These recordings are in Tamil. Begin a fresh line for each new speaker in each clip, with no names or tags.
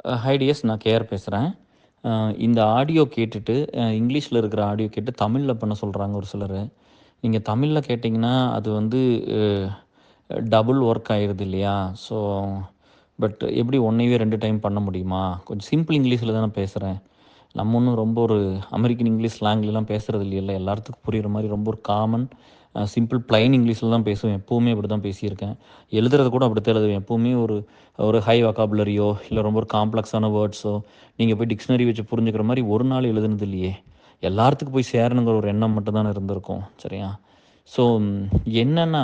ஹாய் டியர்ஸ், நான் கேஆர் பேசுகிறேன். இந்த ஆடியோ கேட்டுட்டு இங்கிலீஷில் இருக்கிற ஆடியோ கேட்டு தமிழில் பண்ண சொல்கிறாங்க ஒரு சிலர். நீங்கள் தமிழில் கேட்டிங்கன்னா அது வந்து டபுள் ஒர்க் ஆயிடுது இல்லையா? ஸோ பட் எப்படி ஒன்றையவே 2 டைம் பண்ண முடியுமா? கொஞ்சம் சிம்பிள் இங்கிலீஷில் தானே பேசுகிறேன். நம்ம ஒன்றும் ரொம்ப ஒரு அமெரிக்கன் இங்கிலீஷ் ஸ்லாங்லாம் பேசுகிறது இல்லையில்ல, எல்லாத்துக்கும் புரிகிற மாதிரி ரொம்ப ஒரு காமன் சிம்பிள் பிளைன் இங்கிலீஷில் தான் பேசுவேன். எப்போவுமே அப்படி தான் பேசியிருக்கேன். எழுதுறது கூட அப்படி தான் எழுதுவேன். எப்போவுமே ஒரு ஒரு ஹை வொக்காபுலரியோ இல்லை ரொம்ப ஒரு காம்ப்ளெக்ஸான வேர்ட்ஸோ நீங்கள் போய் டிக்ஷனரி வச்சு புரிஞ்சுக்கிற மாதிரி ஒரு நாள் எழுதுனது இல்லையே. எல்லாத்துக்கும் போய் சேரணுங்கிற ஒரு எண்ணம் மட்டும் தானே இருந்திருக்கும். சரியா? ஸோ என்னென்னா,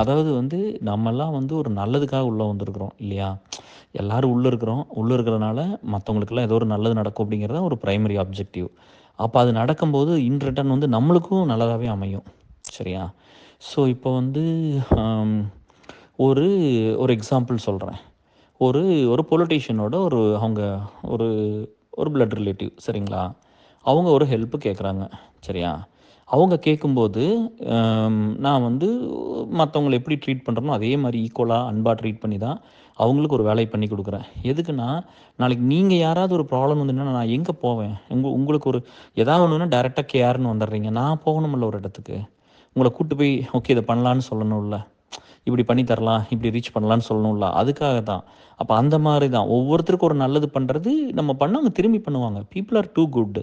அதாவது வந்து நம்மெல்லாம் வந்து ஒரு நல்லதுக்காக உள்ளே வந்திருக்கிறோம் இல்லையா? எல்லாரும் உள்ளே இருக்கிறோம். உள்ளே இருக்கிறதுனால மற்றவங்களுக்கெல்லாம் ஏதோ ஒரு நல்லது நடக்கும் அப்படிங்கிறது தான் ஒரு ப்ரைமரி ஆப்ஜெக்டிவ். அப்போ அது நடக்கும்போது இன் ரிட்டர்ன் வந்து நம்மளுக்கும் நல்லதாகவே அமையும். சரியா? ஸோ இப்போ வந்து ஆம், ஒரு ஒரு எக்ஸாம்பிள் சொல்கிறேன். ஒரு ஒரு பொலிட்டீஷியனோட அவங்க ஒரு ஒரு பிளட் ரிலேட்டிவ். சரிங்களா? அவங்க ஒரு ஹெல்ப் கேட்குறாங்க. சரியா? அவங்க கேட்கும்போது நான் வந்து மற்றவங்களை எப்படி ட்ரீட் பண்ணுறனோ அதே மாதிரி ஈக்குவலாக அன்பாக ட்ரீட் பண்ணி தான் அவங்களுக்கு ஒரு வேலையை பண்ணி கொடுக்குறேன். எதுக்குன்னா, நாளைக்கு நீங்கள் யாராவது ஒரு ப்ராப்ளம் வந்துன்னா நான் எங்கே போவேன்? உங்களுக்கு ஒரு ஏதாவது ஒன்றுனா டேரெக்டாக கேர்னு வந்துடுறீங்க. நான் போகணுமில்ல ஒரு இடத்துக்கு. உங்களை கூப்பிட்டு போய் ஓகே இதை பண்ணலான்னு சொல்லணும்ல, இப்படி பண்ணி தரலாம், இப்படி ரீச் பண்ணலான்னு சொல்லணும்ல, அதுக்காக தான். அப்போ அந்த மாதிரி தான் ஒவ்வொருத்தருக்கும் ஒரு நல்லது பண்ணுறது நம்ம பண்ண அவங்க திரும்பி பண்ணுவாங்க. People are too good.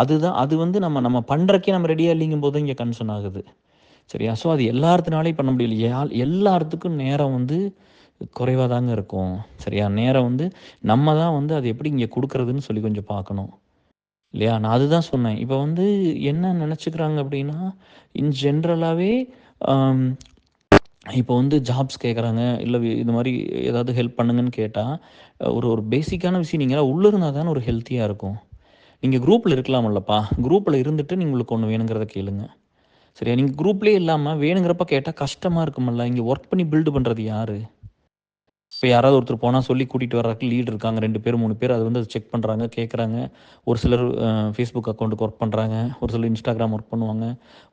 அதுதான் அது வந்து நம்ம நம்ம பண்ணுறக்கே நம்ம ரெடியாக இல்லைங்கும் போது இங்கே கன்சர்ன் ஆகுது. சரியா? ஸோ அது எல்லாத்துனாலையும் பண்ண முடியல. எல்லாத்துக்கும் நேரம் வந்து குறைவாக தாங்க இருக்கும். சரியா? நேரம் வந்து நம்ம தான் வந்து அது எப்படி இங்கே கொடுக்குறதுன்னு சொல்லி கொஞ்சம் பார்க்கணும் இல்லையா? நான் அதுதான் சொன்னேன். இப்போ வந்து என்ன நினச்சிக்கிறாங்க அப்படின்னா, இன் ஜென்ரலாகவே இப்போ வந்து ஜாப்ஸ் கேட்குறாங்க, இல்லை இந்த மாதிரி ஏதாவது ஹெல்ப் பண்ணுங்கன்னு கேட்டால், ஒரு ஒரு பேசிக்கான விஷயம், நீங்களாம் உள்ளே இருந்தால் தானே ஒரு ஹெல்த்தியாக இருக்கும். நீங்கள் குரூப்பில் இருக்கலாமல்லப்பா, குரூப்பில் இருந்துட்டு நீங்கள் உங்களுக்கு ஒன்று வேணுங்கிறத கேளுங்க. சரியா? நீங்கள் குரூப்லேயே இல்லாமல் வேணுங்கிறப்ப கேட்டால் கஷ்டமாக இருக்குமில்ல. இங்கே ஒர்க் பண்ணி பில்டு பண்ணுறது யார்? இப்போ யாராவது ஒருத்தர் போனால் சொல்லி கூட்டிகிட்டு வர்றதுக்கு லீட் இருக்காங்க, 2 பேர் 3 பேர். அது வந்து அதை செக் பண்ணுறாங்க, கேட்குறாங்க. ஒரு சிலர் ஃபேஸ்புக் அக்கௌண்ட்டுக்கு ஒர்க் பண்ணுறாங்க, ஒரு சிலர் இன்ஸ்டாகிராம் ஒர்க் பண்ணுவாங்க,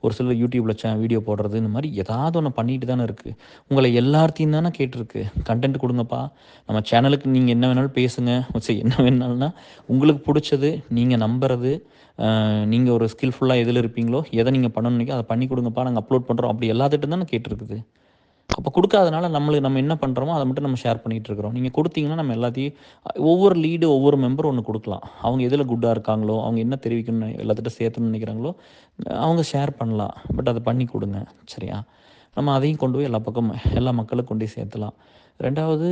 ஒரு சிலர் யூடியூப்பில் வீடியோ போடுறது. இந்த மாதிரி ஏதாவது ஒன்று பண்ணிட்டு தானே இருக்குது. உங்களை எல்லாத்தையும் தானே கேட்டிருக்கு, கண்டென்ட் கொடுங்கப்பா, நம்ம சேனலுக்கு நீங்கள் என்ன வேணாலும் பேசுங்க. சரி, என்ன வேணாலும்னா உங்களுக்கு பிடிச்சது, நீங்கள் நம்புறது, நீங்கள் ஒரு ஸ்கில்ஃபுல்லாக எதில் இருப்பீங்களோ, எதை நீங்கள் பண்ணணும்னு அதை பண்ணி கொடுங்கப்பா, நாங்கள் அப்லோட் பண்ணுறோம், அப்படி எல்லாத்திட்டும் தானே கேட்டிருக்குது. அப்போ கொடுக்காதனால நம்ம என்ன பண்ணுறோமோ அதை மட்டும் நம்ம ஷேர் பண்ணிகிட்டு இருக்கிறோம். நீங்கள் கொடுத்தீங்கன்னா நம்ம எல்லாத்தையும் ஒவ்வொரு லீடு ஒவ்வொரு மெம்பர் ஒன்று கொடுக்கலாம். அவங்க எதில் குட்டாக இருக்காங்களோ, அவங்க என்ன தெரிவிக்கணும்னு எல்லாத்திட்ட சேர்த்துன்னு நினைக்கிறாங்களோ அவங்க ஷேர் பண்ணலாம். பட் அதை பண்ணி கொடுங்க. சரியா? நம்ம அதையும் கொண்டு போய் எல்லா பக்கமும் எல்லா மக்களுக்கும் கொண்டு போய் சேர்த்தலாம். ரெண்டாவது,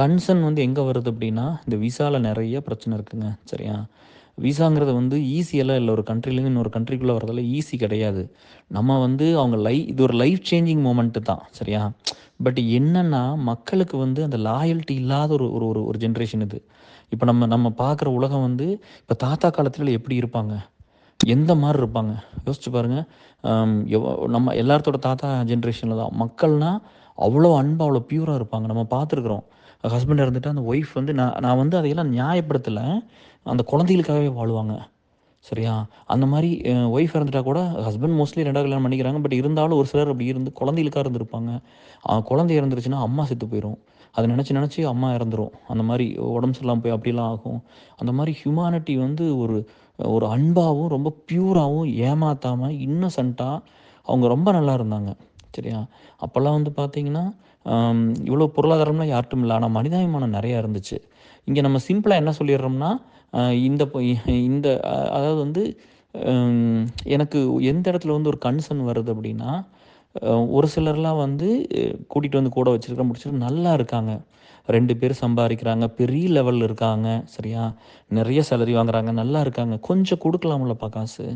கன்சர்ன் வந்து எங்கே வருது அப்படின்னா, இந்த விசாவில் நிறைய பிரச்சனை இருக்குங்க. சரியா? விசாங்கிறது வந்து ஈஸியெல்லாம் இல்லை. ஒரு கண்ட்ரிலேருந்து இன்னொரு கண்ட்ரிக்குள்ளே வரதெல்லாம் ஈஸி கிடையாது. நம்ம வந்து அவங்க இது ஒரு லைஃப் சேஞ்சிங் மூமெண்ட்டு தான். சரியா? பட் என்னென்னா, மக்களுக்கு வந்து அந்த லாயல்ட்டி இல்லாத ஒரு ஒரு ஒரு ஒரு ஜென்ரேஷன் இது. இப்போ நம்ம நம்ம பார்க்குற உலகம் வந்து இப்போ தாத்தா காலத்தில் எப்படி இருப்பாங்க, எந்த மாதிரி இருப்பாங்க யோசிச்சு பாருங்கள். நம்ம எல்லாத்தோட தாத்தா ஜென்ரேஷனில் தான் மக்கள்னால் அவ்வளோ அன்பாக அவ்வளோ பியூராக இருப்பாங்க. நம்ம பார்த்துருக்குறோம். ஹஸ்பண்ட் இருந்துட்டு அந்த ஒய்ஃப் வந்து நான் நான் வந்து அதையெல்லாம் நியாயப்படுத்தலை, அந்த குழந்தைகளுக்காகவே வாழுவாங்க. சரியா? அந்த மாதிரி ஒய்ஃப் இறந்துட்டா கூட ஹஸ்பண்ட் மோஸ்ட்லி 2வது கல்யாணம் பண்ணிக்கிறாங்க. பட் இருந்தாலும் ஒரு சிலர் அப்படி இருந்து குழந்தைகளுக்காக இருந்திருப்பாங்க. குழந்தை இறந்துருச்சுன்னா அம்மா செத்து போயிடும். அதை நினச்சி நினச்சி அம்மா இறந்துரும். அந்த மாதிரி உடம்பு சரியில்லாமல் போய் அப்படிலாம் ஆகும். அந்த மாதிரி ஹியூமானிட்டி வந்து ஒரு ஒரு அன்பாகவும் ரொம்ப பியூராகவும் ஏமாத்தாமல் இன்னசென்ட்டாக அவங்க ரொம்ப நல்லா இருந்தாங்க. சரியா? அப்போல்லாம் வந்து பார்த்தீங்கன்னா, இவ்வளோ பொருளாதாரம்லாம் யார்ட்டும் இல்லை. ஆனால் மனிதாபிமானம் நிறையா இருந்துச்சு. இங்கே நம்ம சிம்பிளாக என்ன சொல்லிடுறோம்னா, இந்த இந்த அதாவது வந்து எனக்கு எந்த இடத்துல வந்து ஒரு கன்சர்ன் வருது அப்படின்னா, ஒரு சிலர்லாம் வந்து கூட்டிகிட்டு வந்து கூட வச்சுருக்க முடிச்சுட்டு நல்லா இருக்காங்க. 2 பேர் சம்பாதிக்கிறாங்க, பெரிய லெவலில் இருக்காங்க. சரியா? நிறைய சேலரி வாங்குறாங்க, நல்லா இருக்காங்க. கொஞ்சம் கொடுக்கலாம்லப்பா காசு.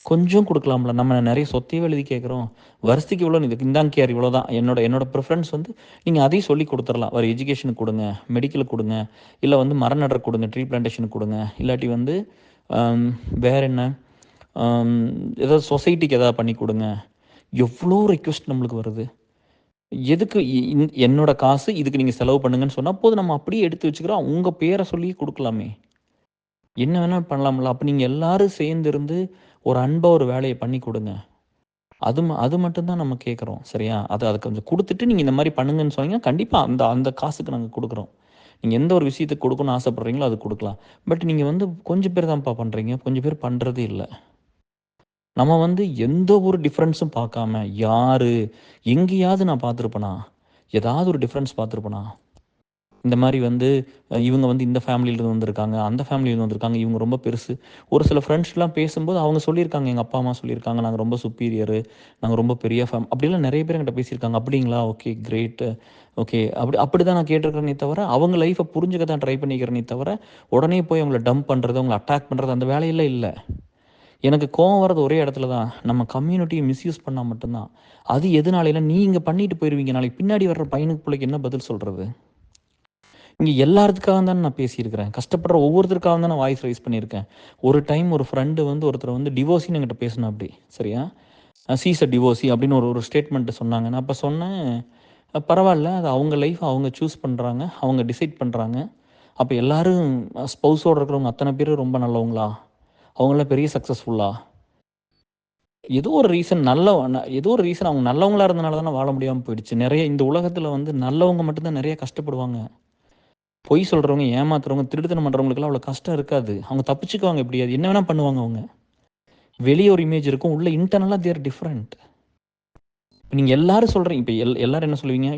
கொஞ்சம் கொடுக்கலாம்ல. நம்ம நிறைய சொத்தையே எழுதி கேட்குறோம். வருஷத்துக்கு இவ்வளோ இந்தாங்க கேர் இவ்வளோ தான். என்னோட ப்ரிஃபரன்ஸ் வந்து நீங்கள் அதையும் சொல்லி கொடுத்துடலாம். ஒரு எஜுகேஷனுக்கு கொடுங்க, மெடிக்கலுக்கு கொடுங்க, இல்லை வந்து மரம் நடுறதுக்கு கொடுங்க, ட்ரீ பிளான்டேஷனுக்கு கொடுங்க. இல்லாட்டி வந்து வேறு என்ன, ஏதாவது சொசைட்டிக்கு எதாவது பண்ணி கொடுங்க. எவ்வளோ ரெக்வெஸ்ட் நம்மளுக்கு வருது. எதுக்கு என்னோட காசு இதுக்கு நீங்கள் செலவு பண்ணுங்கன்னு சொன்னால் போதும், நம்ம அப்படியே எடுத்து வச்சுக்கிறோம். உங்கள் பேரை சொல்லி கொடுக்கலாமே. என்ன வேணாலும் பண்ணலாம்ல. அப்போ நீங்கள் எல்லாரும் சேர்ந்து இருந்து ஒரு அன்பாக ஒரு வேலையை பண்ணி கொடுங்க. அது மட்டும் தான் நம்ம கேட்குறோம். சரியா? அத கொஞ்சம் குடுத்துட்டு நீங்க இந்த மாரி பண்ணுங்கன்னு சொன்னீங்கன்னா, கண்டிப்பா அந்த அந்த காசுக்கு நாங்க குடுக்குறோம். நீங்க எந்த ஒரு விஷயத்துக்கு குடுக்கணும்னு ஆசைப்படுறீங்களோ அது குடுக்கலாம். பட் நீங்க வந்து கொஞ்சம் பேர் தான்ப்பா பண்றீங்க. கொஞ்சம் பேர் பண்றதே இல்ல. நம்ம வந்து எந்த ஒரு டிஃபரன்ஸும் பார்க்காம, யாரு, எங்கேயாவது நான் பார்த்துருப்பேனா? ஏதாவது ஒரு டிஃபரன்ஸ் பார்த்துருப்பேனா? இந்த மாரி வந்து இவங்க வந்து இந்த ஃபேமிலியிலருந்து வந்திருக்காங்க, அந்த ஃபேமிலியிலருந்து வந்திருக்காங்க, இவங்க ரொம்ப பெருசு. ஒரு சில ஃப்ரெண்ட்ஸ்லாம் பேசும்போது அவங்க சொல்லியிருக்காங்க, எங்க அப்பா, அம்மா சொல்லியிருக்காங்க, நாங்க ரொம்ப சுப்பீரியரு, நாங்க ரொம்ப பெரிய அப்படிலாம் நெறைய பேர் என்கிட்ட பேசியிருக்காங்க. அப்படிங்களா? Okay, great. ஓகே. அப்படிதான் நான் கேட்டுருக்கிறேனே தவிர, அவங்க லைஃப்ப புரிஞ்சுக்க தான் ட்ரை பண்ணிக்கிறேனே தவிர, உடனே போய் அவங்கள டம்ப் பண்றது, அவங்கள அட்டாக் பண்றது அந்த வேலையெல்லாம் இல்ல. எனக்கு கோவம் வர்றது ஒரே இடத்துல தான். நம்ம கம்யூனிட்டிய மிஸ்யூஸ் பண்ணா மட்டும் தான். அது எதுனாலனா, நீங்க பண்ணிட்டு போயிருவீங்க. நாளைக்கு பின்னாடி வர்ற பையனுக்கு, புள்ளைக்கு என்ன பதில் சொல்றது? இங்க எல்லாத்துக்காக தானே நான் பேசியிருக்கிறேன். கஷ்டப்படுற ஒவ்வொருத்தருக்காக தான் நான் வாய்ஸ் ரைஸ் பண்ணியிருக்கேன். ஒரு டைம் ஒரு ஃப்ரெண்டு வந்து ஒருத்தர் வந்து டிவோர்ஸின்னு என்கிட்ட பேசினாப்படி. சரியா? "ஷி இஸ் அ டிவோர்ஸி" அப்படின்னு ஒரு ஒரு ஸ்டேட்மெண்ட் சொன்னாங்க. நான் அப்ப சொன்னேன், பரவால்ல. அது அவங்க லைஃப் அவங்க சூஸ் பண்றாங்க. அவங்க டிசைட் பண்றாங்க. அப்ப எல்லாரும் ஸ்பௌஸோட இருக்கிறவங்க அத்தன பேரும் ரொம்ப நல்லவங்களா? அவங்கலாம் பெரிய சக்சஸ்ஃபுல்லா? ஏதோ ஒரு ரீசன் அவங்க நல்லவங்களா இருந்தனால தானே வாழ முடியாம போயிடுச்சு. நெறைய இந்த உலகத்துல வந்து நல்லவங்க மட்டும் தான் நெறைய கஷ்டப்படுவாங்க. பொய் சொல்றவங்க, ஏமாத்துறவங்க, திருட்டுத்தனம் பண்றவங்களுக்கெல்லாம் அவ்வளோ கஷ்டம் இருக்காது. அவங்க தப்பிச்சுக்குவாங்க எப்படியாவது. என்ன வேணா பண்ணுவாங்க அவங்க. வெளிய ஒரு இமேஜ் இருக்கும். உள்ள இன்டர்னலா தே ஆர் டிஃபரண்ட். நீங்க எல்லாரும் சொல்றீங்க. இப்ப எல்லாரும் என்ன சொல்லுவீங்க?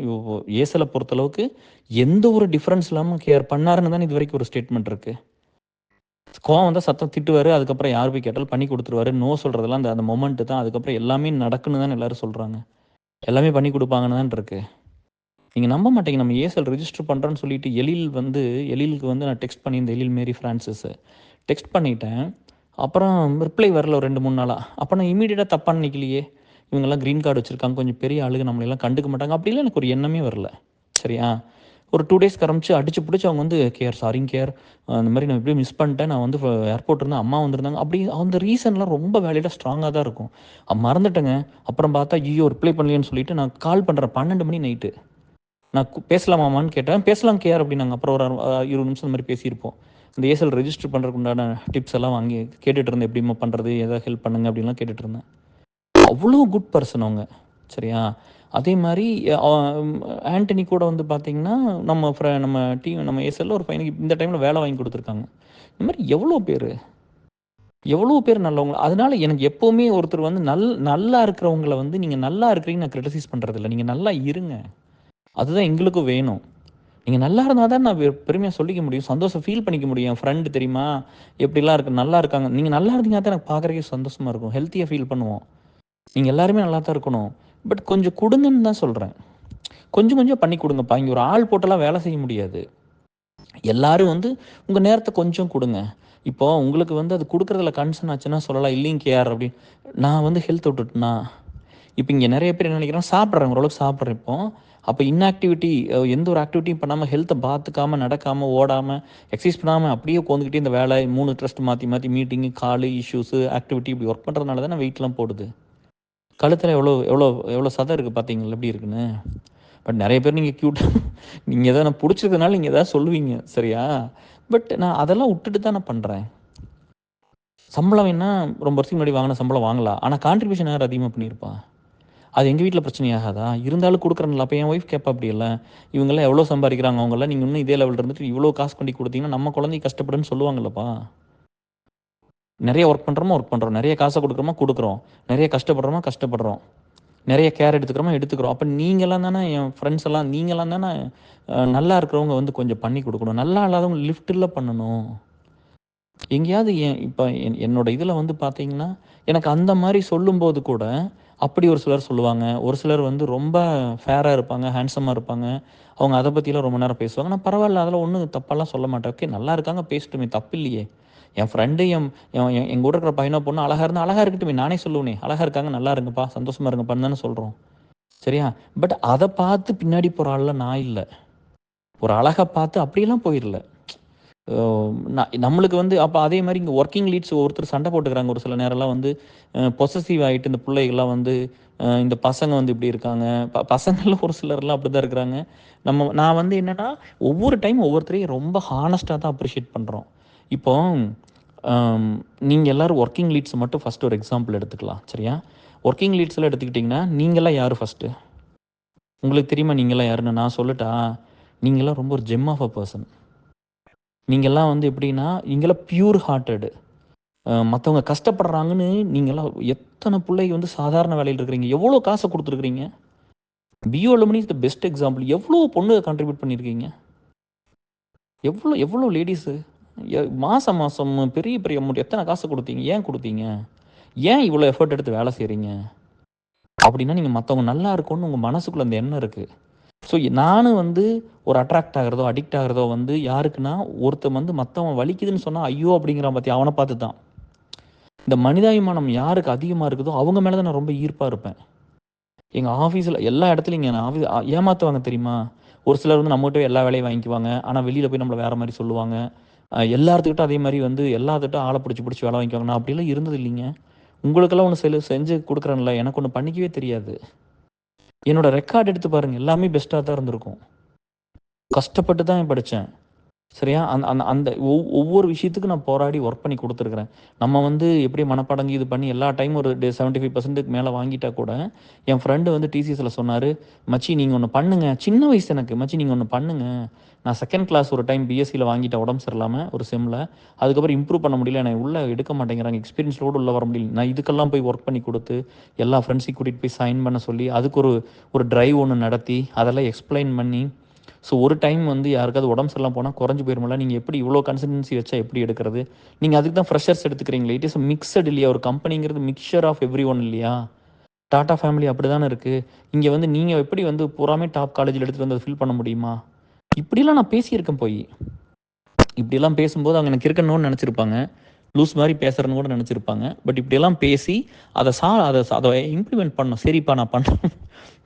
இயேசுல பொறுத்தளவுக்கு எந்த ஒரு டிஃபரன்ஸ் இல்லாம கேர் பண்ணாருன்னு தானே இதுவரைக்கும் ஒரு ஸ்டேட்மெண்ட் இருக்கு. கோவம் வந்தா சத்தம் திட்டுவாரு. அதுக்கப்புறம் யார் போய் கேட்டாலும் பண்ணி குடுத்துருவாரு. நோ சொல்றதெல்லாம் அந்த அந்த மொமெண்ட் தான். அதுக்கப்புறம் எல்லாமே நடக்குன்னு தானே எல்லாரும் சொல்றாங்க. எல்லாமே பண்ணி குடுப்பாங்கன்னு தான் இருக்கு. நீங்க நம்ப மாட்டீங்க. நம்ம ஏசல் ரிஜிஸ்டர் பண்றோம்ன்னு சொல்லிட்டு எழிலுக்கு வந்து நான் டெக்ஸ்ட் பண்ணியிருந்தேன். எழில் மேரி பிரான்சிஸ். டெக்ஸ்ட் பண்ணிட்டேன். அப்புறம் ரிப்ளை வரல ஒரு 2, 3 நாளா. அப்ப நான் இம்மீடியட்டா தப்பா நினைக்கலையே! இவங்கலாம் கிரீன் கார்ட் வச்சிருக்காங்க. கொஞ்சம் பெரிய ஆளுங்க நம்மளையெல்லாம் கண்டுக்க மாட்டாங்க. அப்படிலாம் எனக்கு ஒரு எண்ணமே வரல. சரியா? ஒரு 2 டேஸ் கரமிச்சு அடிச்சு புடிச்சு அவங்க வந்து கேஆர் சாரிங்க கேஆர். இந்த மாரி நான் எப்படியோ மிஸ் பண்ணிட்டேன். நான் வந்து ஏர்போர்ட் இருந்தேன். அம்மா வந்திருந்தாங்க. அப்படி அந்த ரீசன்லாம் ரொம்ப வேலிடா ஸ்ட்ராங்கா தான் இருக்கும். மறந்துட்டேங்க. அப்புறம் பார்த்தா ஐய்யயோ! ரிப்ளை பண்ணலையேன்னு சொல்லிட்டு நான் கால் பண்றேன் 12 மணி நைட்டு. நான் பேசலாமாமான்னு கேட்டேன். பேசலாம் கேஆர் அப்படின்னாங்க. அப்புறம் ஒரு 20 நிமிஷம் இந்த மாரி பேசியிருப்போம். இந்த ஏசல் ரெஜிஸ்டர் பண்ணுறதுக்கு உண்டான டிப்ஸ் எல்லாம் வாங்கி கேட்டுட்டு இருந்தேன். எப்படிம்மா பண்ணுறது? ஏதாவது ஹெல்ப் பண்ணுங்க அப்படின்லாம் கேட்டுட்டு இருந்தேன். அவ்வளோ குட் பர்சன் அவங்க. சரியா? அதே மாரி அ ஆண்டனி கூட வந்து பார்த்தீங்கன்னா, நம்ம டீம் நம்ம ஏசல்ல ஒரு பையனுக்கு இந்த டைம்ல வேலை வாங்கி குடுத்துருக்காங்க. இந்த மாரி எவ்வளோ பேர் நல்லவங்க. அதனால எனக்கு எப்பவுமே ஒருத்தர் வந்து நல்லா இருக்கிறவங்கள வந்து நீங்க நல்லா இருக்கிறீங்கன்னு நான் கிரிட்டிசைஸ் பண்றதில்ல. நீங்க நல்லா இருங்க. அதுதான் எங்களுக்கும் வேணும். நீங்க நல்லா இருந்தா தான் நான் பெருமையா சொல்லிக்க முடியும். சந்தோஷம் ஃபீல் பண்ணிக்க முடியும். என் ஃப்ரெண்ட் தெரியுமா? எப்படிலாம் இருக்கு நல்லா இருக்காங்க. நீங்க நல்லா இருந்தீங்கன்னா தான் எனக்கு பார்க்கறதுக்கே சந்தோஷமா இருக்கும். ஹெல்த்தியா ஃபீல் பண்ணுவோம். நீங்க எல்லாருமே நல்லா தான் இருக்கணும். பட் கொஞ்சம் குடுங்கன்னு தான் சொல்றேன். கொஞ்சம் கொஞ்சம் பண்ணி குடுங்கப்பா. இங்க ஒரு ஆள் போட்டெல்லாம் வேலை செய்ய முடியாது. எல்லாரும் வந்து உங்க நேரத்த கொஞ்சம் குடுங்க. இப்போ உங்களுக்கு வந்து அது குடுக்குறதுல கன்சர்ன் ஆச்சுன்னா சொல்லலாம். இல்லைங்க கேஆர் அப்படின்னு. நான் வந்து ஹெல்த் விட்டுட்டேனா, இப்ப இங்க நெறைய பேர் என்ன நெனைக்கிறாங்க, சாப்பிடுறாங்க. ஓரளவுக்கு சாப்பிடுறேன் இப்போ. அப்ப இன்ஆக்டிவிட்டி எந்த ஒரு ஆக்டிவிட்டியும் பண்ணாம, ஹெல்த்த பாத்துக்காம, நடக்காம, ஓடாம, எக்சர்சைஸ் பண்ணாம அப்படியே உட்காந்துக்கிட்டே இந்த வேலை 3 ட்ரஸ்ட் மாத்தி மாத்தி மீட்டிங், காலு இஷ்யூஸ், ஆக்டிவிட்டி இப்படி ஒர்க் பண்றதுனால தானே வெயிட்லாம் போடுது. கழுத்துல எவ்வளோ எவ்வளோ எவ்வளோ சதை இருக்கு பாத்தீங்களா எப்படி இருக்குன்னு. பட் நெறைய பேர் நீங்க கியூட்டா நீங்க ஏதோ நான் புடிச்சிருக்கனால நீங்க ஏதாவது சொல்லுவீங்க. சரியா? பட் நான் அதெல்லாம் உட்டுட்டு தான் நான் பண்றேன். சம்பளம் வேணா ரொம்ப வருஷத்துக்கு முன்னாடி வாங்குன சம்பளம் வாங்கலாம். ஆனா கான்ட்ரிபியூஷன் யார் அதிகமா பண்ணியிருப்பா? அது எங்க வீட்ல பிரச்சனையாகாதா? இருந்தாலும் குடுக்குறேன்ல. அப்ப என் ஒய்ஃப் கேட்பாப்டியல்ல. இவங்கலாம் எவ்வளோ சம்பாரிக்கிறாங்க அவங்கலாம். நீங்க இன்னும் இதே லெவல்ல இருந்துட்டு இவ்வளோ காசு கொண்டு குடுத்தீங்கன்னா, நம்ம குழந்தை கஷ்டப்படுன்னு சொல்லுவாங்கல்லப்பா. நெறைய ஒர்க் பண்றோமா, ஒர்க் பண்றோம். நெறைய காச குடுக்குறோமா, குடுக்குறோம். நெறைய கஷ்டப்படுறோமா, கஷ்டப்படுறோம். நெறைய கேர் எடுத்துக்கிறோமா, எடுத்துக்கிறோம். அப்ப நீங்கலாம் தானே என் ஃப்ரெண்ட்ஸ் எல்லாம் நீங்கலாம் தானே நல்லா இருக்கிறவங்க வந்து கொஞ்சம் பண்ணி குடுக்கணும். நல்லா இல்லாதவங்க லிஃப்ட்ல பண்ணணும். எங்கேயாவது இப்ப என்னோட இதுல வந்து பார்த்தீங்கன்னா, எனக்கு அந்த மாரி சொல்லும்போது கூட, அப்படி ஒரு சிலர் சொல்லுவாங்க. ஒரு சிலர் வந்து ரொம்ப ஃபேரா இருப்பாங்க, ஹேண்ட்ஸமா இருப்பாங்க. அவங்க அத பத்திலாம் ரொம்ப நேரம் பேசுவாங்க. நான் பரவால்ல அதெல்லாம் ஒண்ணும் தப்பாலாம் சொல்ல மாட்டேன். ஓகே நல்லா இருக்காங்க பேசட்டுமே தப்பில்லையே. என் ஃப்ரெண்டு என் என் என் என் கூட இருக்கிற பையனோ, பொண்ணோ அழகா இருந்தா அழகா இருக்கட்டுமே. நானே சொல்லுவேனே, அழகா இருக்காங்க, நல்லா இருங்கப்பா, சந்தோஷமா இருங்கப்பான்னு தானே சொல்றோம். சரியா? பட் அத பார்த்து பின்னாடி போற ஆள்லாம் நான் இல்ல. ஒரு அழக பார்த்து அப்படியெல்லாம் போயிரல. ஓ! நம்மளுக்கு வந்து அப்ப அதே மாரி இங்க வொர்க்கிங் லீட்ஸ் ஒருத்தர் சண்டை போட்டுக்கிறாங்க. ஒரு சில நேரம்லாம் வந்து பொசசிவ் ஆயிட்டு இந்த புள்ளைகள்லாம் வந்து இந்த பசங்க வந்து இப்படி இருக்காங்க. பசங்கள்ல ஒரு சிலர்லாம் அப்படிதான் இருக்கிறாங்க. நான் வந்து என்னன்னா, ஒவ்வொரு டைம் ஒவ்வொருத்தரையும் ரொம்ப ஹானஸ்ட்டா தான் அப்ரிஷியேட் பண்றோம். இப்போ அம் நீங்க எல்லாரும் வொர்க்கிங் லீட்ஸ் மட்டும் ஃபர்ஸ்ட் ஒரு எக்ஸாம்பிள் எடுத்துக்கலாம். சரியா? ஒர்க்கிங் லீட்ஸ்லாம் எடுத்துக்கிட்டிங்கன்னா நீங்களாம் யார் ஃபஸ்ட்டு? உங்களுக்கு தெரியுமா நீங்களாம் யாருன்னு? நான் சொல்லட்டா? நீங்களாம் ரொம்ப ஒரு ஜெம் ஆஃப் அ பர்சன். நீங்கள்லாம் வந்து எப்படின்னா, நீங்களாம் பியூர் ஹார்ட்டடு. மற்றவங்க கஷ்டப்படுறாங்கன்னு நீங்களாம் எத்தனை பிள்ளைங்க வந்து சாதாரண வேலையில் இருக்கிறீங்க, எவ்வளோ காசை கொடுத்துருக்குறீங்க. PO alumni is the best example. எவ்வளோ பொண்ணு கான்ட்ரிபியூட் பண்ணியிருக்கீங்க, எவ்வளோ எவ்வளோ லேடிஸு மாதம் மாதம் பெரிய பெரிய அமௌண்ட் எத்தனை காசு கொடுத்தீங்க, ஏன் கொடுத்தீங்க, ஏன் இவ்வளோ எஃபர்ட் எடுத்து வேலை செய்கிறீங்க அப்படின்னா நீங்கள் மற்றவங்க நல்லா இருக்கும்னு உங்கள் மனசுக்குள்ள அந்த எண்ணம் இருக்குது. ஸோ நானும் வந்து ஒரு அட்ராக்ட் ஆகிறதோ அடிக்ட் ஆகிறதோ வந்து யாருக்குன்னா, ஒருத்தன் வந்து மற்றவன் வலிக்குதுன்னு சொன்னால் ஐயோ அப்படிங்கிறான் பார்த்தி, அவனை பார்த்து தான். இந்த மனிதாபிமானம் யாருக்கு அதிகமாக இருக்குதோ அவங்க மேலே தான் நான் ரொம்ப ஈர்ப்பாக இருப்பேன். எங்கள் ஆஃபீஸில் எல்லா இடத்துலையும் என் ஆஃபீஸ் ஏமாற்றுவாங்க தெரியுமா? ஒரு சிலர் வந்து நம்மகிட்ட எல்லா வேலையும் வாங்கிக்குவாங்க. ஆனால் வெளியில் போய் நம்மளை வேறு மாதிரி சொல்லுவாங்க. எல்லாத்துக்கிட்ட அதே மாதிரி வந்து எல்லாத்துக்கிட்ட ஆளை பிடிச்சி வேலை வாங்கிக்குவாங்க. நான் அப்படிலாம் இருந்தது இல்லைங்க. உங்களுக்கெல்லாம் ஒன்று செஞ்சு கொடுக்குறேன்ல, எனக்கு ஒன்று பண்ணிக்கவே தெரியாது. என்னோட ரெக்கார்ட் எடுத்து பாருங்கள், எல்லாமே பெஸ்ட்டாக தான் இருந்திருக்கும். கஷ்டப்பட்டு தான் படித்தேன். சரியா? அந்த அந்த அந்த ஒவ்வொரு விஷயத்துக்கும் நான் போராடி ஒர்க் பண்ணி கொடுத்துருக்குறேன். நம்ம வந்து எப்படி மனப்பாடம் இது பண்ணி எல்லா டைமும் ஒரு 75% மேலே வாங்கிட்டா கூட, என் ஃப்ரெண்டு வந்து டிசிஎஸ்ல சொன்னார், மச்சி நீங்கள் ஒன்று பண்ணுங்க. சின்ன வயசு எனக்கு, மச்சி நீங்கள் ஒன்று பண்ணுங்க. நான் செகண்ட் கிளாஸ் ஒரு டைம் பிஎஸ்சியில் வாங்கிட்டேன் உடம்பு சரியில்லாமல் ஒரு செம்மில். அதுக்கப்புறம் இம்ப்ரூவ் பண்ண முடியல, என்னை உள்ளே எடுக்க மாட்டேங்கிறாங்க, எக்ஸ்பீரியன்ஸ்லோடு உள்ளே வர முடியல. நான் இதுக்கெல்லாம் போய் ஒர்க் பண்ணி கொடுத்து எல்லா ஃப்ரெண்ட்ஸையும் கூட்டிகிட்டு போய் சைன் பண்ண சொல்லி அதுக்கு ஒரு ட்ரைவ் ஒன்று நடத்தி அதெல்லாம் எக்ஸ்பிளைன் பண்ணி, ஸோ ஒரு டைம் வந்து யாருக்காவது உடம்பு சரியில்லாமல் போனால் குறைஞ்சி போயிருமில்ல, நீங்கள் எப்படி இவ்வளோ கன்சிஸ்டன்சி வச்சா எப்படி எடுக்கிறது? நீங்கள் அதுக்கு தான் ஃப்ரெஷர்ஸ் எடுத்துக்கிறீங்களே. இட் இஸ் மிக்சட் இல்லையா? ஒரு கம்பெனிங்கிறது மிக்சர் ஆஃப் எவ்ரி ஒன் இல்லையா? டாடா ஃபேமிலி அப்படி தானே இருக்குது. இங்கே வந்து நீங்கள் எப்படி வந்து பூராமே டாப் காலேஜில் எடுத்துகிட்டு வந்து அதை ஃபில் பண்ண முடியுமா? இப்படிலாம் நான் பேசியிருக்கேன் போய். இப்படிலாம் பேசும்போது அவங்க எனக்கு இருக்கணும்னு நினச்சிருப்பாங்க, லூஸ் மாதிரி பேசுகிறேன்னு கூட நினச்சிருப்பாங்க. பட் இப்படியெல்லாம் பேசி அதை இம்ப்ளிமெண்ட் பண்ணணும். சரிப்பா நான்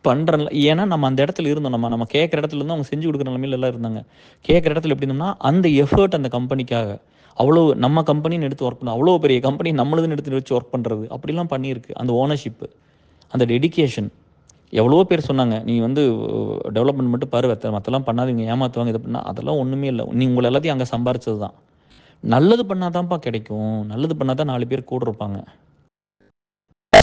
பண்ணுறேன்ல. ஏன்னா நம்ம அந்த இடத்துல இருந்தோம். நம்ம கேட்குற இடத்துல இருந்து அவங்க செஞ்சு கொடுக்குற நிலைமையில எல்லாம் இருந்தாங்க. கேட்குற இடத்துல எப்படி இருந்தோம்னா, அந்த எஃபர்ட் அந்த கம்பெனிக்காக அவ்வளோ நம்ம கம்பெனின்னு எடுத்து ஒர்க் பண்ண, அவ்வளோ பெரிய கம்பெனி நம்மளுதுன்னு எடுத்து வச்சு ஒர்க் பண்ணுறது அப்படிலாம் பண்ணியிருக்கு. அந்த ஓனர்ஷிப்பு, அந்த டெடிக்கேஷன். எவ்வளோ பேர் சொன்னாங்க, நீ வந்து டெவலப்மெண்ட் மட்டும் பாரு, மற்றெல்லாம் பண்ணாதீங்க, ஏமாற்றுவாங்க, இது பண்ணால் அதெல்லாம் ஒன்றுமே இல்லை. நீ உங்களை எல்லாத்தையும் அங்கே சம்பாரிச்சது தான். நல்லது பண்ணாதான்ப்பா கிடைக்கும். நல்லது பண்ணால் தான் 4 பேர் கூட இருப்பாங்க.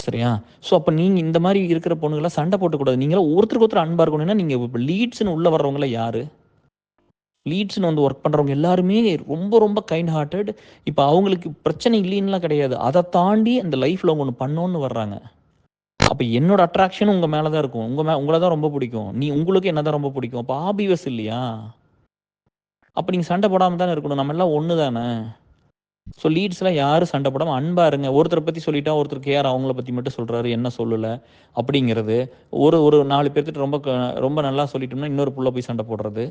சரியா? ஸோ அப்போ நீங்கள் இந்த மாதிரி இருக்கிற பொண்ணுங்களாம் சண்டை போட்டுக்கூடாது. நீங்களாம் ஒருத்தருக்கு ஒருத்தர் அன்பாக இருக்கணும்னா, நீங்கள் இப்போ லீட்ஸ்னு உள்ளே வர்றவங்கள யார்? லீட்ஸ்னு வந்து ஒர்க் பண்ணுறவங்க எல்லாருமே ரொம்ப ரொம்ப கைண்ட் ஹார்ட்டட். இப்போ அவங்களுக்கு பிரச்சனை இல்லைன்னுலாம் கிடையாது. அதை தாண்டி அந்த லைஃப்பில் அவங்க ஒன்று பண்ணோன்னு வர்றாங்க. அப்போ என்னோட அட்ராக்ஷன் உங்கள் மேலே தான் இருக்கும். உங்களை தான் ரொம்ப பிடிக்கும். உங்களுக்கு என்ன தான் ரொம்ப பிடிக்கும். அப்போ ஆபியஸ் இல்லையா? அப்போ நீங்கள் சண்டை போடாமல் தானே இருக்கணும். நம்ம எல்லாம் ஒன்று தானே. ஸோ லீட்ஸ்லாம் யாரும் சண்டை போடாமல் அன்பாக இருங்க. ஒருத்தரை பற்றி சொல்லிட்டா ஒருத்தர் கேர் அவங்கள பற்றி மட்டும் சொல்கிறாரு, என்ன சொல்லலை அப்படிங்கிறது. ஒரு ஒரு 4 பேர்த்துட்டு ரொம்ப நல்லா சொல்லிட்டோம்னா இன்னொரு புள்ள போய் சண்டை போடுறது,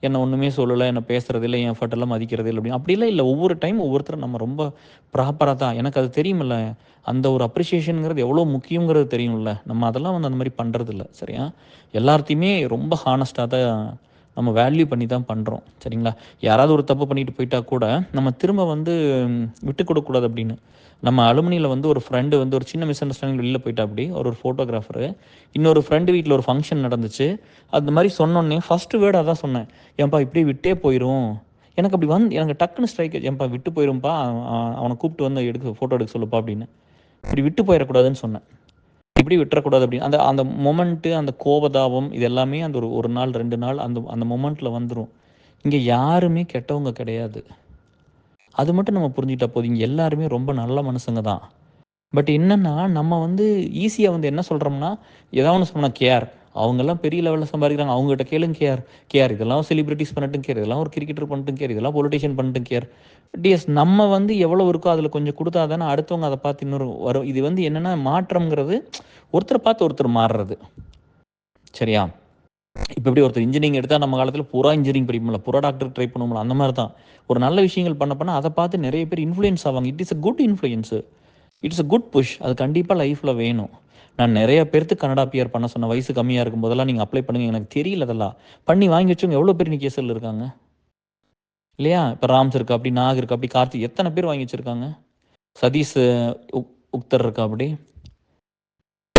என்ன ஒன்றுமே சொல்லலை, என்ன பேசுறது இல்லை, என் எஃபர்ட் எல்லாம் மதிக்கிறது இல்லை அப்படின்னு. அப்படிலாம் இல்லை. ஒவ்வொரு டைம் ஒவ்வொருத்தரும் நம்ம ரொம்ப ப்ராப்பராக தான். எனக்கு அது தெரியுமில்ல, அந்த ஒரு அப்ரிஷியேஷனுங்கிறது எவ்வளோ முக்கியங்கிறது தெரியும்ல. நம்ம அதெல்லாம் வந்து அந்த மாதிரி பண்ணுறது இல்லை. சரியா? எல்லாத்தையுமே ரொம்ப ஹானஸ்ட்டாக தான் நம்ம வேல்யூ பண்ணி தான் பண்ணுறோம். சரிங்களா? யாராவது ஒரு தப்பு பண்ணிட்டு போயிட்டா கூட நம்ம திரும்ப வந்து விட்டு கொடுக்கக்கூடாது அப்படின்னு. நம்ம அலுமினியில் வந்து ஒரு ஃப்ரெண்டு வந்து ஒரு சின்ன மிஸ் அண்டர்ஸ்டாண்டிங் வெளியில் போயிட்டா, அப்படி ஒரு ஃபோட்டோகிராஃபரு இன்னொரு ஃப்ரெண்டு வீட்டில் ஒரு ஃபங்க்ஷன் நடந்துச்சு. அந்த மாதிரி சொன்னோன்னே ஃபஸ்ட்டு வேர்டு அதான் சொன்னேன், ஏன்பா இப்படியே விட்டே போயிடும். எனக்கு அப்படி எனக்கு டக்குன்னு ஸ்ட்ரைக், ஏன்பா விட்டு போயிரும்பா, அவனை கூப்பிட்டு வந்து ஃபோட்டோ எடுக்க சொல்லுப்பா அப்படின்னு. இப்படி விட்டு போயிடக்கூடாதுன்னு சொன்னேன். இப்படி விட்டுறக்கூடாது அப்படின்னு. அந்த அந்த மொமெண்ட்டு, அந்த கோபதாபம் இது எல்லாமே அந்த ஒரு நாள் 2 நாள் அந்த அந்த மொமெண்ட்டில் வந்துடும். இங்கே யாருமே கெட்டவங்க கிடையாது. அது மட்டும் நம்ம புரிஞ்சுக்கிட்டா போதும். இங்கே எல்லாருமே ரொம்ப நல்ல மனுஷங்க தான். பட் என்னென்னா நம்ம வந்து ஈஸியாக வந்து என்ன சொல்கிறோம்னா, ஏதாவது ஒன்று சொன்னால் கேர், அவங்கெல்லாம் பெரிய லெவலில் சம்பாதிக்கிறாங்க, அவங்ககிட்ட கேளுங்க கேர், கேர் இதெல்லாம் செலிபிரிட்டிஸ் பண்ணட்டும் கேர், இதெல்லாம் ஒரு கிரிக்கெட்டர் பண்ணட்டும் கேர், இதெல்லாம் பொலிட்டிஷியன் பண்ணட்டும் கேர். டிஎஸ் நம்ம வந்து எவ்வளோ இருக்கோ அதில் கொஞ்சம் கொடுத்தா தானே அடுத்தவங்க அதை பார்த்து இன்னொரு வரும். இது வந்து என்னென்னா மாற்றம்ங்கிறது ஒருத்தரை பார்த்து ஒருத்தர் மாறுறது. சரியா? இப்போ எப்படி ஒருத்தர் இன்ஜினியரிங் எடுத்தால் நம்ம காலத்தில் பூரா இன்ஜினியரிங் படிப்போம்ல, பூரா டாக்டர் ட்ரை பண்ணுவோம்ல, அந்த மாதிரி தான் ஒரு நல்ல விஷயங்கள் பண்ண அதை பார்த்து நிறைய பேர் இன்ஃப்ளூயன்ஸ் ஆவாங்க. It is a good influence, it's a good push. அது கண்டிப்பாக லைஃப்பில் வேணும். நான் நிறைய பேருக்கு கனடா பிஆர் பண்ண சொன்ன, வயசு கம்மியாக இருக்கும் போதெல்லாம் நீங்கள் அப்ளை பண்ணுங்கள், எனக்கு தெரியல அதெல்லாம் பண்ணி வாங்கி வச்சவங்க எவ்வளோ பேர் இன்னைக்கு கேஸில் இருக்காங்க இல்லையா? இப்போ ராம்ஸ் இருக்கா அப்படி, நாக் இருக்கா அப்படி, கார்த்திக் எத்தனை பேர் வாங்கி வச்சுருக்காங்க, சதீஷ் உக்தர் இருக்கா அப்படி.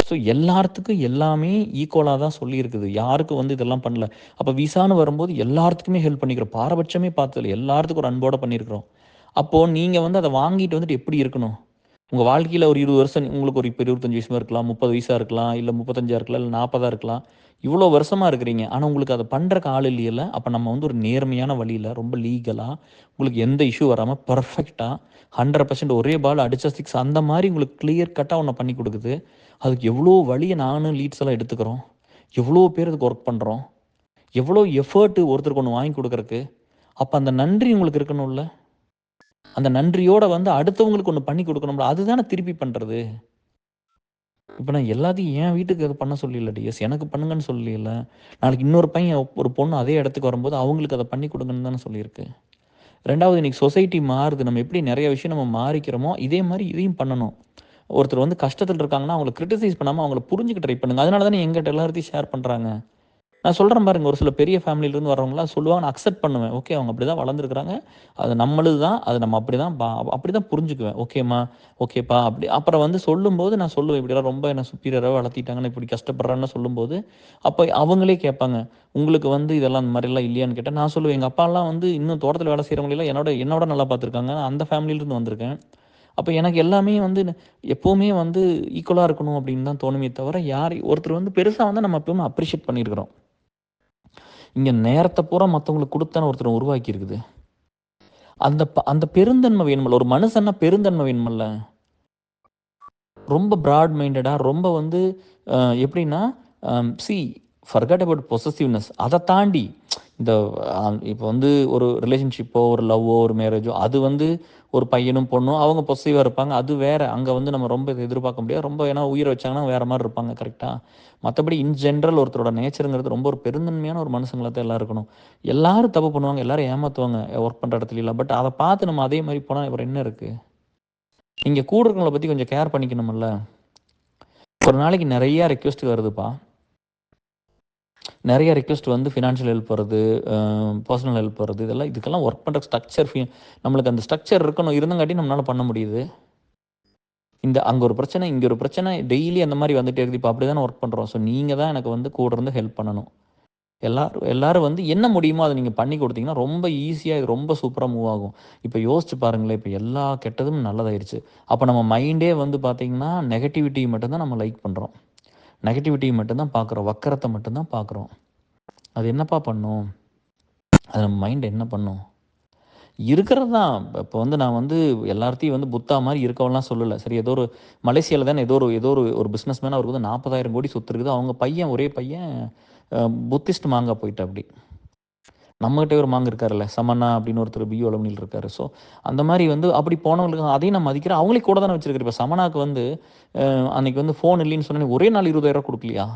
ஸோ எல்லாத்துக்கும் எல்லாமே ஈக்குவலாக தான் சொல்லியிருக்குது. யாருக்கும் வந்து இதெல்லாம் பண்ணல. அப்போ விசான்னு வரும்போது எல்லாத்துக்குமே ஹெல்ப் பண்ணிக்கிறோம். பாரபட்சமே பார்த்ததில்ல, எல்லாத்துக்கும் ஒரு அன்போடு பண்ணியிருக்கிறோம். அப்போது நீங்கள் வந்து அதை வாங்கிட்டு வந்துட்டு எப்படி இருக்கணும்? உங்கள் வாழ்க்கையில் ஒரு 20 வருஷம் உங்களுக்கு ஒரு இப்போ 25 வயசுமா இருக்கலாம், 30 வயசாக இருக்கலாம், இல்லை 35 இருக்கலாம், இல்லை 40 இருக்கலாம். இவ்வளோ வருஷமாக இருக்கிறீங்க. ஆனால் உங்களுக்கு அதை பண்ணுறக்கு ஆள் இல்லையில. அப்போ நம்ம வந்து ஒரு நேர்மையான வழியில் ரொம்ப லீகலாக உங்களுக்கு எந்த இஷ்யூ வராமல் பர்ஃபெக்டாக 100% ஒரே பால் அடிச்சா 6 அந்த மாதிரி உங்களுக்கு கிளியர் கட்டாக ஒன்று பண்ணி கொடுக்குது. அதுக்கு எவ்வளோ வழியை நானும் லீட்ஸ் எல்லாம் எடுத்துக்கிறோம். எவ்வளோ பேர் அதுக்கு ஒர்க் பண்ணுறோம். எவ்வளோ எஃபர்ட்டு ஒருத்தருக்கு ஒன்று வாங்கி கொடுக்குறக்கு. அப்போ அந்த நன்றி உங்களுக்கு இருக்கணும்ல. அந்த நன்றியோட வந்து அடுத்தவங்களுக்கு ஒன்று பண்ணி கொடுக்கணும்ல. அதுதானே திருப்பி பண்ணுறது. இப்போ நான் எல்லாத்தையும் என் வீட்டுக்கு அது பண்ண சொல்லல டிஎஸ். எனக்கு பண்ணுங்கன்னு சொல்லல. நாளைக்கு இன்னொரு பையன் ஒரு பொண்ணு அதே இடத்துக்கு வரும்போது அவங்களுக்கு அதை பண்ணி கொடுங்கன்னு தானே சொல்லியிருக்கு. 2வது இன்னைக்கு சொசைட்டி மாறுது. நம்ம எப்படி நிறைய விஷயம் நம்ம மாறிக்கிறோமோ, இதே மாரி இதையும் பண்ணணும். ஒருத்தர் வந்து கஷ்டத்துல இருக்காங்கன்னா, அவங்கள கிரிட்டிசைஸ் பண்ணாம அவங்கள புரிஞ்சுக்க ட்ரை பண்ணுங்க. அதனால தானே எங்கிட்ட எல்லாத்தையும் ஷேர் பண்றாங்க. நான் சொல்றேன் பாருங்க, ஒரு சில பெரிய ஃபேமிலியிலேருந்து வரவங்கலாம் சொல்லுவாங்க, நான் அக்செப்ட் பண்ணுவேன். ஓகே, அவங்க அப்படிதான் வளர்ந்துருக்காங்க. அது நம்மளுது தான். அது நம்ம அப்படிதான் புரிஞ்சுக்குவேன். ஓகேம்மா, ஓகேப்பா அப்படி. அப்புறம் வந்து சொல்லும்போது நான் சொல்லுவேன், இப்படிலாம் ரொம்ப என்ன சுப்பீரியரா வளர்த்திட்டாங்கன்னு இப்படி கஷ்டப்படுறான்னு சொல்லும்போது, அப்போ அவங்களே கேட்பாங்க, உங்களுக்கு வந்து இதெல்லாம் அந்த மாதிரிலாம் இல்லையான்னு கேட்டால் நான் சொல்லுவேன், எங்கள் அப்பாலாம் வந்து இன்னும் தோட்டத்தில் வேலை செய்கிறவங்களெல்லாம் என்னோட நல்லா பார்த்துருக்காங்க. அந்த ஃபேமிலியிலேருந்து வந்திருக்கேன். அப்போ எனக்கு எல்லாமே வந்து எப்போவுமே வந்து ஈக்குவலாக இருக்கணும் அப்படின்னு தான் தோணுமே தவிர, ஒருத்தர் வந்து பெருசாக வந்து நம்ம எப்பவுமே அப்ரிஷியேட் பண்ணியிருக்கிறோம். இங்கே நேரத்தை பூரா மற்றவங்களுக்கு கொடுத்தான ஒருத்தர் உருவாக்கி இருக்குது. அந்த பெருந்தன்மை வேணுமல்ல. ஒரு மனுஷன்னா பெருந்தன்மை வேணுமல்ல. ரொம்ப பிராட் மைண்டடாக ரொம்ப வந்து எப்படின்னா சி ஃபர்கட் அபவுட் பொசசிவ்னஸ். அதை தாண்டி இந்த இப்போ வந்து ஒரு ரிலேஷன்ஷிப்போ ஒரு லவ்வோ ஒரு மேரேஜோ அது வந்து ஒரு பையனும் பொண்ணும் அவங்க பொசசிவாக இருப்பாங்க. அது வேற. அங்கே வந்து நம்ம ரொம்ப இதை எதிர்பார்க்க முடியாது. ரொம்ப ஏன்னா உயிரை வச்சாங்கன்னா வேற மாதிரி இருப்பாங்க. கரெக்டாக. மற்றபடி இன் ஜென்ரல் ஒருத்தரோட நேச்சருங்கிறது ரொம்ப ஒரு பெருந்தன்மையான ஒரு மனுஷங்களை தான் எல்லாம் இருக்கணும். எல்லாரும் தப்பு பண்ணுவாங்க, எல்லாரும் ஏமாற்றுவாங்க ஒர்க் பண்ணுற இடத்துல இல்லை. பட் அதை பார்த்து நம்ம அதே மாதிரி போனால் இப்போ என்ன இருக்குது. நீங்கள் கூட இருக்கவங்களை பற்றி கொஞ்சம் கேர் பண்ணிக்கணும்ல. ஒரு நாளைக்கு நிறைய ரெக்வெஸ்ட் வருதுப்பா. நிறைய ரெக்வெஸ்ட் வந்து ஃபினான்ஷியல் ஹெல்ப் வருது, பர்சனல் ஹெல்ப் வருது. இதுக்கெல்லாம் ஒர்க் பண்ணுற ஸ்ட்ரக்சர் நம்மளுக்கு அந்த ஸ்ட்ரக்சர் இருக்கணும். இருந்தங்காட்டி நம்மளால் பண்ண முடியுது. அங்கே ஒரு பிரச்சனை, இங்கே ஒரு பிரச்சனை, டெய்லி அந்த மாதிரி வந்துட்டே இருக்குது. இப்போ அப்படி தானே ஒர்க் பண்ணுறோம். ஸோ நீங்கள் தான் எனக்கு வந்து கூட இருந்து ஹெல்ப் பண்ணணும். எல்லாரும் வந்து என்ன முடியுமோ அதை நீங்கள் பண்ணி கொடுத்தீங்கன்னா ரொம்ப ஈஸியாக இது ரொம்ப சூப்பராக மூவ் ஆகும். இப்போ யோசிச்சு பாருங்களேன், இப்போ எல்லா கெட்டதும் நல்லதாயிருச்சு. அப்போ நம்ம மைண்டே வந்து பார்த்தீங்கன்னா நெகட்டிவிட்டி மட்டும்தான் நம்ம லைக் பண்ணுறோம். நெகட்டிவிட்டி மட்டும்தான் பார்க்குறோம். வக்கரத்தை மட்டும்தான் பார்க்குறோம். அது என்னப்பா பண்ணும்? அது நம்ம மைண்ட் என்ன பண்ணும்? இருக்கிறது தான். இப்போ வந்து நான் வந்து எல்லாத்தையும் வந்து புத்தா மாதிரி இருக்கவெல்லாம் சொல்லலை. சரி, ஏதோ ஒரு மலேசியாவில் தானே ஏதோ ஒரு பிஸ்னஸ் மேன், அவருக்கு வந்து 40,000 கோடி சொத்து இருக்குது. அவங்க பையன் ஒரே பையன் புத்திஸ்ட் மாங்கா போயிட்டு அப்படி. நம்மகிட்ட ஒரு மாங்க இருக்காருல்ல, சமண்ணா அப்படின்னு ஒருத்தர் பியூ அலுமினியில் இருக்காரு. ஸோ அந்த மாதிரி வந்து அப்படி போனவங்களுக்கு அதையும் நான் மதிக்கிறேன். அவங்களே கூட தானே வச்சிருக்காரு. இப்போ சமனாக்கு வந்து அன்னைக்கு வந்து ஃபோன் இல்லைன்னு சொன்னேன், ஒரே நாள் 20,000 கொடுக்கலையா?